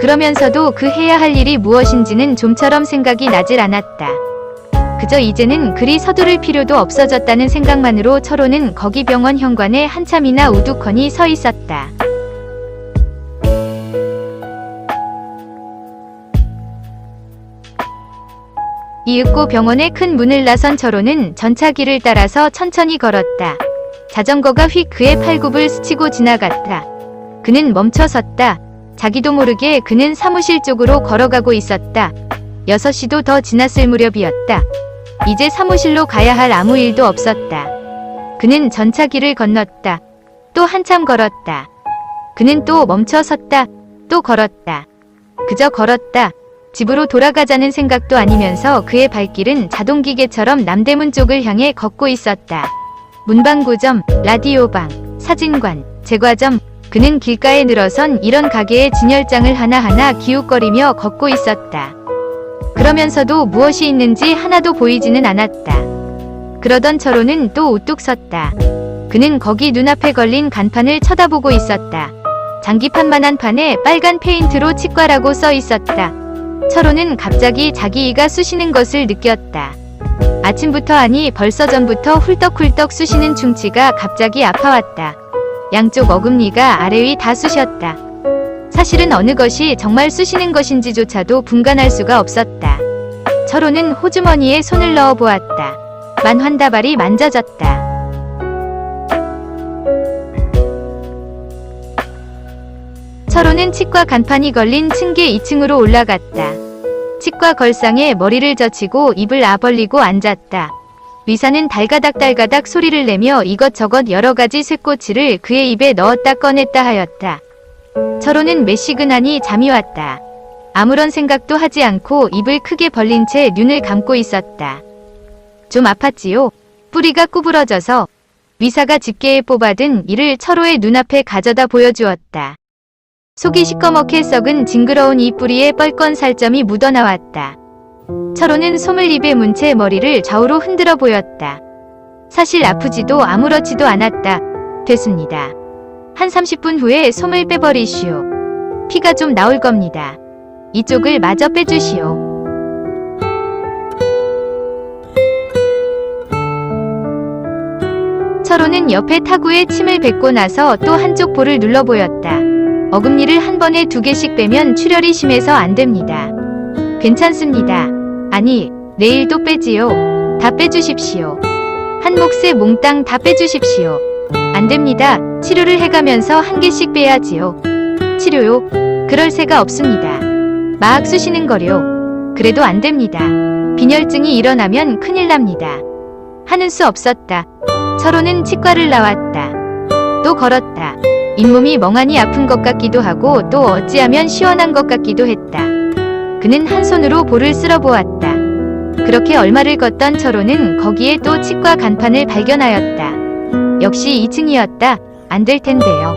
그러면서도 그 해야 할 일이 무엇인지는 좀처럼 생각이 나질 않았다. 그저 이제는 그리 서두를 필요도 없어졌다는 생각만으로 철호는 거기 병원 현관에 한참이나 우두커니 서 있었다. 이윽고 병원의 큰 문을 나선 철호는 전차길을 따라서 천천히 걸었다. 자전거가 휙 그의 팔굽을 스치고 지나갔다. 그는 멈춰 섰다. 자기도 모르게 그는 사무실 쪽으로 걸어가고 있었다. 6시도 더 지났을 무렵이었다. 이제 사무실로 가야 할 아무 일도 없었다. 그는 전차길을 건넜다. 또 한참 걸었다. 그는 또 멈춰 섰다. 또 걸었다. 그저 걸었다. 집으로 돌아가자는 생각도 아니면서 그의 발길은 자동기계처럼 남대문 쪽을 향해 걷고 있었다. 문방구점, 라디오방, 사진관, 제과점. 그는 길가에 늘어선 이런 가게의 진열장을 하나하나 기웃거리며 걷고 있었다. 그러면서도 무엇이 있는지 하나도 보이지는 않았다. 그러던 철호는 또 우뚝 섰다. 그는 거기 눈앞에 걸린 간판을 쳐다보고 있었다. 장기판만한 판에 빨간 페인트로 치과라고 써 있었다. 철호는 갑자기 자기 이가 쑤시는 것을 느꼈다. 아침부터 아니 벌써 전부터 훌떡훌떡 쑤시는 충치가 갑자기 아파왔다. 양쪽 어금니가 아래 위 다 쑤셨다. 사실은 어느 것이 정말 쑤시는 것인지조차도 분간할 수가 없었다. 철호는 호주머니에 손을 넣어 보았다. 만환다발이 만져졌다. 철호는 치과 간판이 걸린 층계 2층으로 올라갔다. 치과 걸상에 머리를 젖히고 입을 아벌리고 앉았다. 의사는 달가닥달가닥 소리를 내며 이것저것 여러가지 쇳꼬치를 그의 입에 넣었다 꺼냈다 하였다. 철호는 매시근하니 잠이 왔다. 아무런 생각도 하지 않고 입을 크게 벌린 채 눈을 감고 있었다. 좀 아팠지요? 뿌리가 구부러져서. 의사가 집게에 뽑아든 이를 철호의 눈앞에 가져다 보여주었다. 속이 시꺼멓게 썩은 징그러운 이 뿌리에 뻘건 살점이 묻어나왔다. 철호는 솜을 입에 문 채 머리를 좌우로 흔들어 보였다. 사실 아프지도 아무렇지도 않았다. 됐습니다. 한 30분 후에 솜을 빼버리시오. 피가 좀 나올 겁니다. 이쪽을 마저 빼주시오. 철호는 옆에 타구에 침을 뱉고 나서 또 한쪽 볼을 눌러 보였다. 어금니를 한 번에 2개씩 빼면 출혈이 심해서 안 됩니다. 괜찮습니다. 아니, 내일 또 빼지요. 다 빼주십시오. 한 몫에 몽땅 다 빼주십시오. 안 됩니다. 치료를 해가면서 한 개씩 빼야지요. 치료요? 그럴 새가 없습니다. 마악 쑤시는 거요. 그래도 안 됩니다. 빈혈증이 일어나면 큰일 납니다. 하는 수 없었다. 철호는 치과를 나왔다. 또 걸었다. 잇몸이 멍하니 아픈 것 같기도 하고 또 어찌하면 시원한 것 같기도 했다. 그는 한 손으로 볼을 쓸어 보았다. 그렇게 얼마를 걷던 철호는 거기에 또 치과 간판을 발견하였다. 역시 2층이었다. 안 될 텐데요.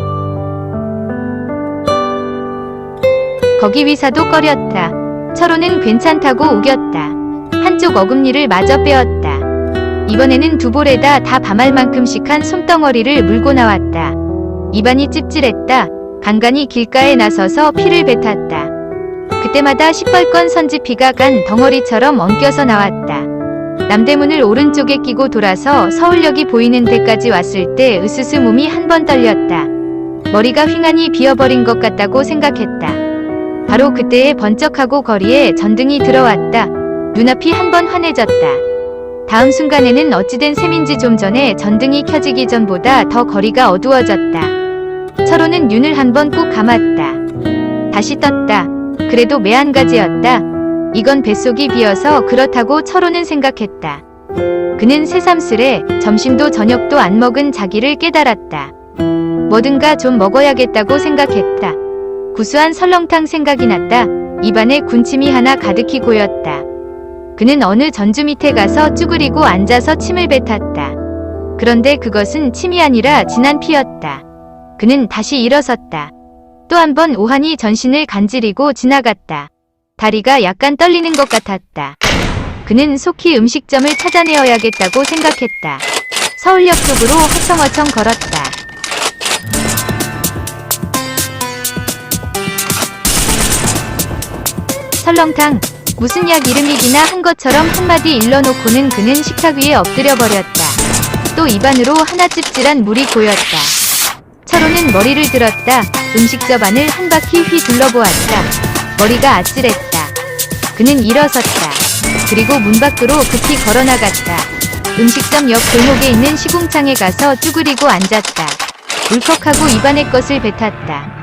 거기 의사도 꺼렸다. 철호는 괜찮다고 우겼다. 한쪽 어금니를 마저 빼었다. 이번에는 두 볼에다 다 밤할 만큼씩 한 솜덩어리를 물고 나왔다. 입안이 찝찝했다. 간간히 길가에 나서서 피를 뱉었다. 그때마다 시뻘건 선지피가 간 덩어리처럼 엉겨서 나왔다. 남대문을 오른쪽에 끼고 돌아서 서울역이 보이는 데까지 왔을 때 으스스 몸이 한 번 떨렸다. 머리가 휑하니 비어버린 것 같다고 생각했다. 바로 그때에 번쩍하고 거리에 전등이 들어왔다. 눈앞이 한 번 환해졌다. 다음 순간에는 어찌된 셈인지 좀 전에 전등이 켜지기 전보다 더 거리가 어두워졌다. 철호는 눈을 한 번 꾹 감았다. 다시 떴다. 그래도 매한가지였다. 이건 뱃속이 비어서 그렇다고 철호는 생각했다. 그는 새삼스레 점심도 저녁도 안 먹은 자기를 깨달았다. 뭐든가 좀 먹어야겠다고 생각했다. 구수한 설렁탕 생각이 났다. 입안에 군침이 하나 가득히 고였다. 그는 어느 전주 밑에 가서 쭈그리고 앉아서 침을 뱉었다. 그런데 그것은 침이 아니라 진한 피였다. 그는 다시 일어섰다. 또 한 번 오한이 전신을 간지리고 지나갔다. 다리가 약간 떨리는 것 같았다. 그는 속히 음식점을 찾아내어야겠다고 생각했다. 서울역 쪽으로 허청허청 걸었다. 설렁탕, 무슨 약 이름이기나 한 것처럼 한마디 일러놓고는 그는 식탁 위에 엎드려 버렸다. 또 입안으로 하나 찝찝한 물이 고였다. 철호는 머리를 들었다. 음식점 안을 한 바퀴 휘 둘러보았다. 머리가 아찔했다. 그는 일어섰다. 그리고 문 밖으로 급히 걸어나갔다. 음식점 옆 골목에 있는 시궁창에 가서 쭈그리고 앉았다. 울컥하고 입안의 것을 뱉었다.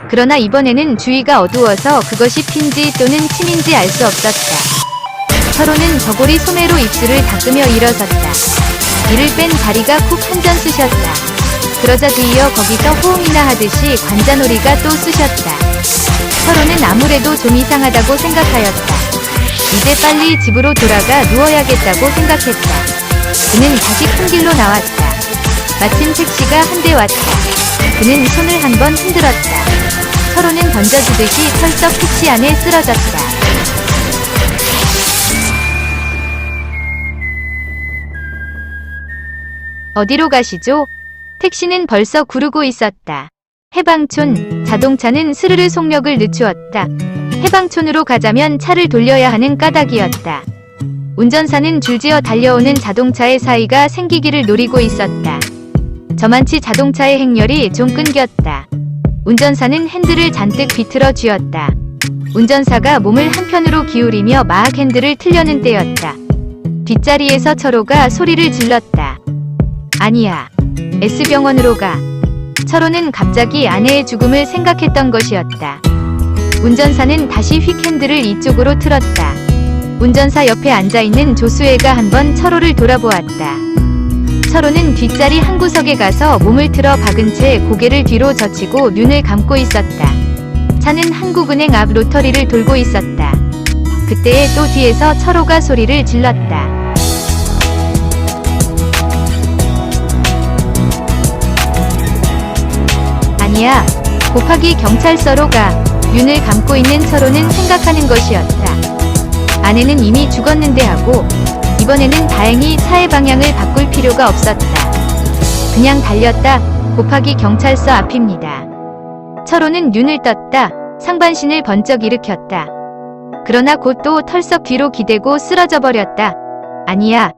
그러나 이번에는 주위가 어두워서 그것이 핀지 또는 침인지 알 수 없었다. 철호는 저고리 소매로 입술을 닦으며 일어섰다. 이를 뺀 다리가 쿡 한 전 쑤셨다. 그러자 뒤이어 거기서 호응이나 하듯이 관자놀이가 또 쑤셨다. 철호는 아무래도 좀 이상하다고 생각하였다. 이제 빨리 집으로 돌아가 누워야겠다고 생각했다. 그는 다시 큰 길로 나왔다. 마침 택시가 한 대 왔다. 그는 손을 한 번 흔들었다. 철호는 던져주듯이 털썩 택시 안에 쓰러졌다. 어디로 가시죠? 택시는 벌써 구르고 있었다. 해방촌, 자동차는 스르르 속력을 늦추었다. 해방촌으로 가자면 차를 돌려야 하는 까닭이었다. 운전사는 줄지어 달려오는 자동차의 사이가 생기기를 노리고 있었다. 저만치 자동차의 행렬이 좀 끊겼다. 운전사는 핸들을 잔뜩 비틀어 쥐었다. 운전사가 몸을 한편으로 기울이며 막 핸들을 틀려는 때였다. 뒷자리에서 철호가 소리를 질렀다. 아니야. S병원으로 가. 철호는 갑자기 아내의 죽음을 생각했던 것이었다. 운전사는 다시 휙 핸들을 이쪽으로 틀었다. 운전사 옆에 앉아있는 조수애가 한번 철호를 돌아보았다. 철호는 뒷자리 한 구석에 가서 몸을 틀어 박은 채 고개를 뒤로 젖히고 눈을 감고 있었다. 차는 한국은행 앞 로터리를 돌고 있었다. 그때에 또 뒤에서 철호가 소리를 질렀다. 아니야. 곱하기 경찰서로 가. 눈을 감고 있는 철호는 생각하는 것이었다. 아내는 이미 죽었는데 하고 이번에는 다행히 차의 방향을 바꿀 필요가 없었다. 그냥 달렸다. 곱하기 경찰서 앞입니다. 철호는 눈을 떴다. 상반신을 번쩍 일으켰다. 그러나 곧 또 털썩 뒤로 기대고 쓰러져 버렸다. 아니야.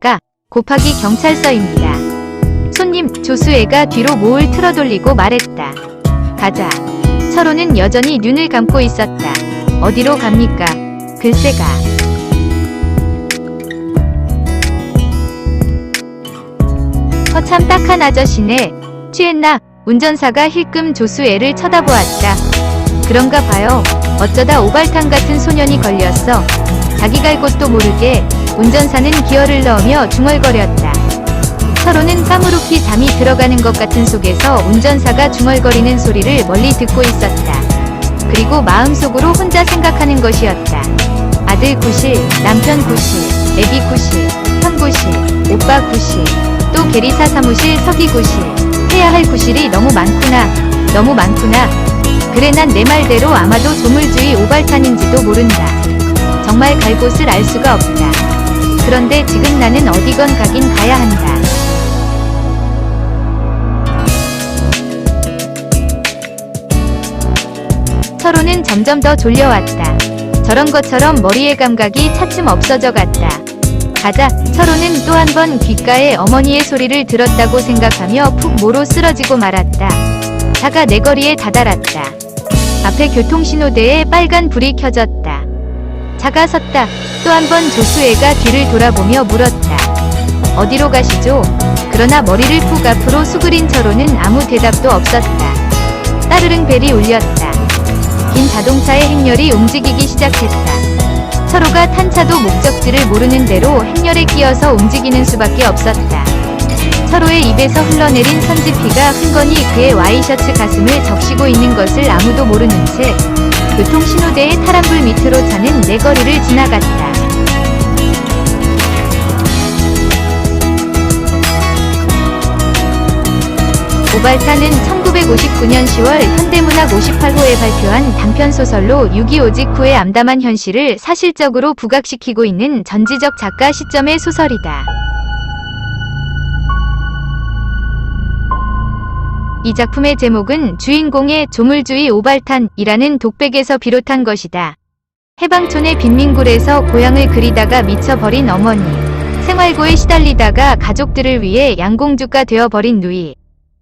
가. 곱하기 경찰서입니다. 손님, 조수애가 뒤로 목을 틀어 돌리고 말했다. 가자. 철호는 여전히 눈을 감고 있었다. 어디로 갑니까? 글쎄 가. 허참 딱한 아저씨네. 취했나? 운전사가 힐끔 조수애를 쳐다보았다. 그런가 봐요. 어쩌다 오발탄 같은 소년이 걸렸어. 자기 갈 곳도 모르게. 운전사는 기어를 넣으며 중얼거렸다. 철호는 까무룩히 잠이 들어가는 것 같은 속에서 운전사가 중얼거리는 소리를 멀리 듣고 있었다. 그리고 마음속으로 혼자 생각하는 것이었다. 아들 구실, 남편 구실, 애기 구실, 형 구실, 오빠 구실, 또 계리사 사무실 서기 구실. 해야 할 구실이 너무 많구나. 너무 많구나. 그래 난 내 말대로 아마도 조물주의 오발탄인지도 모른다. 정말 갈 곳을 알 수가 없다. 그런데 지금 나는 어디건 가긴 가야 한다. 철호는 점점 더 졸려왔다. 저런 것처럼 머리의 감각이 차츰 없어져 갔다. 가자. 철호는 또 한 번 귓가에 어머니의 소리를 들었다고 생각하며 푹 모로 쓰러지고 말았다. 차가 내거리에 다다랐다. 앞에 교통신호대에 빨간 불이 켜졌다. 차가 섰다. 또 한 번 조수애가 뒤를 돌아보며 물었다. 어디로 가시죠? 그러나 머리를 푹 앞으로 수그린 철호는 아무 대답도 없었다. 따르릉 벨이 울렸다. 긴 자동차의 행렬이 움직이기 시작했다. 철호가 탄 차도 목적지를 모르는 대로 행렬에 끼어서 움직이는 수밖에 없었다. 철호의 입에서 흘러내린 선지피가 흥건히 그의 와이셔츠 가슴을 적시고 있는 것을 아무도 모르는 채 교통신호대의 타란불 밑으로 차는 내거리를 지나갔다. 오발탄은 1959년 10월 현대문학 58호에 발표한 단편소설로 6.25 직후의 암담한 현실을 사실적으로 부각시키고 있는 전지적 작가 시점의 소설이다. 이 작품의 제목은 주인공의 조물주의 오발탄이라는 독백에서 비롯한 것이다. 해방촌의 빈민굴에서 고향을 그리다가 미쳐버린 어머니, 생활고에 시달리다가 가족들을 위해 양공주가 되어버린 누이,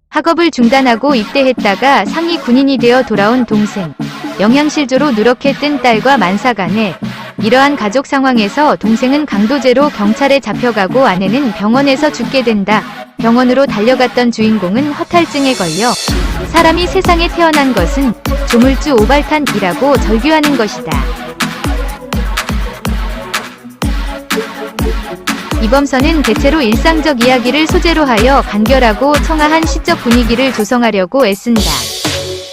학업을 중단하고 입대했다가 상위 군인이 되어 돌아온 동생, 영양실조로 누렇게 뜬 딸과 만사간에 이러한 가족 상황에서 동생은 강도죄로 경찰에 잡혀가고 아내는 병원에서 죽게 된다. 병원으로 달려갔던 주인공은 허탈증에 걸려 사람이 세상에 태어난 것은 조물주 오발탄이라고 절규하는 것이다. 이범선은 대체로 일상적 이야기를 소재로 하여 간결하고 청아한 시적 분위기를 조성하려고 애쓴다.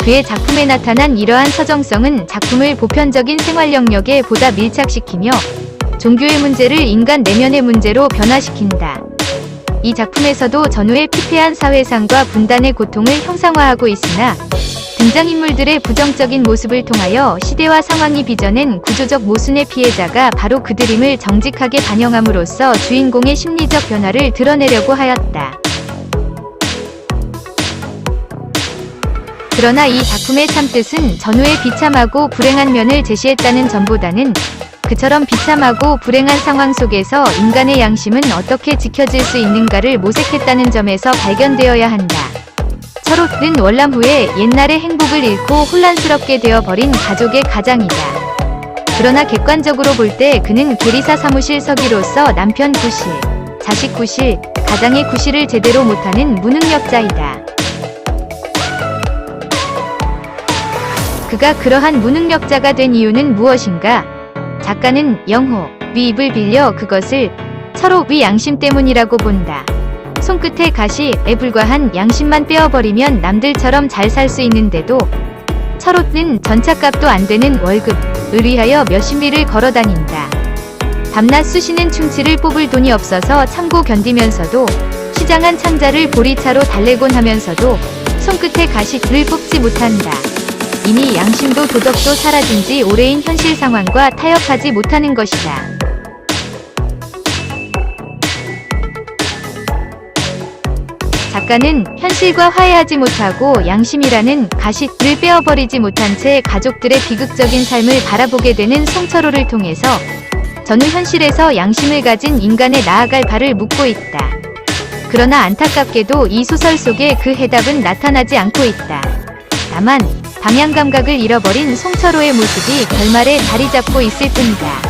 그의 작품에 나타난 이러한 서정성은 작품을 보편적인 생활 영역에 보다 밀착시키며 종교의 문제를 인간 내면의 문제로 변화시킨다. 이 작품에서도 전후의 피폐한 사회상과 분단의 고통을 형상화하고 있으나 등장인물들의 부정적인 모습을 통하여 시대와 상황이 빚어낸 구조적 모순의 피해자가 바로 그들임을 정직하게 반영함으로써 주인공의 심리적 변화를 드러내려고 하였다. 그러나 이 작품의 참뜻은 전후의 비참하고 불행한 면을 제시했다는 점보다는 그처럼 비참하고 불행한 상황 속에서 인간의 양심은 어떻게 지켜질 수 있는가를 모색했다는 점에서 발견되어야 한다. 철호는 월남 후에 옛날의 행복을 잃고 혼란스럽게 되어버린 가족의 가장이다. 그러나 객관적으로 볼 때 그는 계리사 사무실 서기로서 남편 구실, 자식 구실, 가장의 구실을 제대로 못하는 무능력자이다. 그가 그러한 무능력자가 된 이유는 무엇인가? 작가는 영호, 위입을 빌려 그것을 철호 위 양심 때문이라고 본다. 손끝에 가시에 불과한 양심만 빼어버리면 남들처럼 잘 살 수 있는데도 철호는 전차값도 안 되는 월급을 위하여 몇십리를 걸어다닌다. 밤낮 쑤시는 충치를 뽑을 돈이 없어서 참고 견디면서도 시장한 창자를 보리차로 달래곤 하면서도 손끝에 가시를 뽑지 못한다. 이미 양심도 도덕도 사라진 지 오래인 현실 상황과 타협하지 못하는 것이다. 작가는 현실과 화해하지 못하고 양심이라는 가시를 빼어버리지 못한 채 가족들의 비극적인 삶을 바라보게 되는 송철호를 통해서 전후 현실에서 양심을 가진 인간의 나아갈 발을 묻고 있다. 그러나 안타깝게도 이 소설 속에 그 해답은 나타나지 않고 있다. 다만 방향 감각을 잃어버린 송철호의 모습이 결말에 자리 잡고 있을 뿐이다.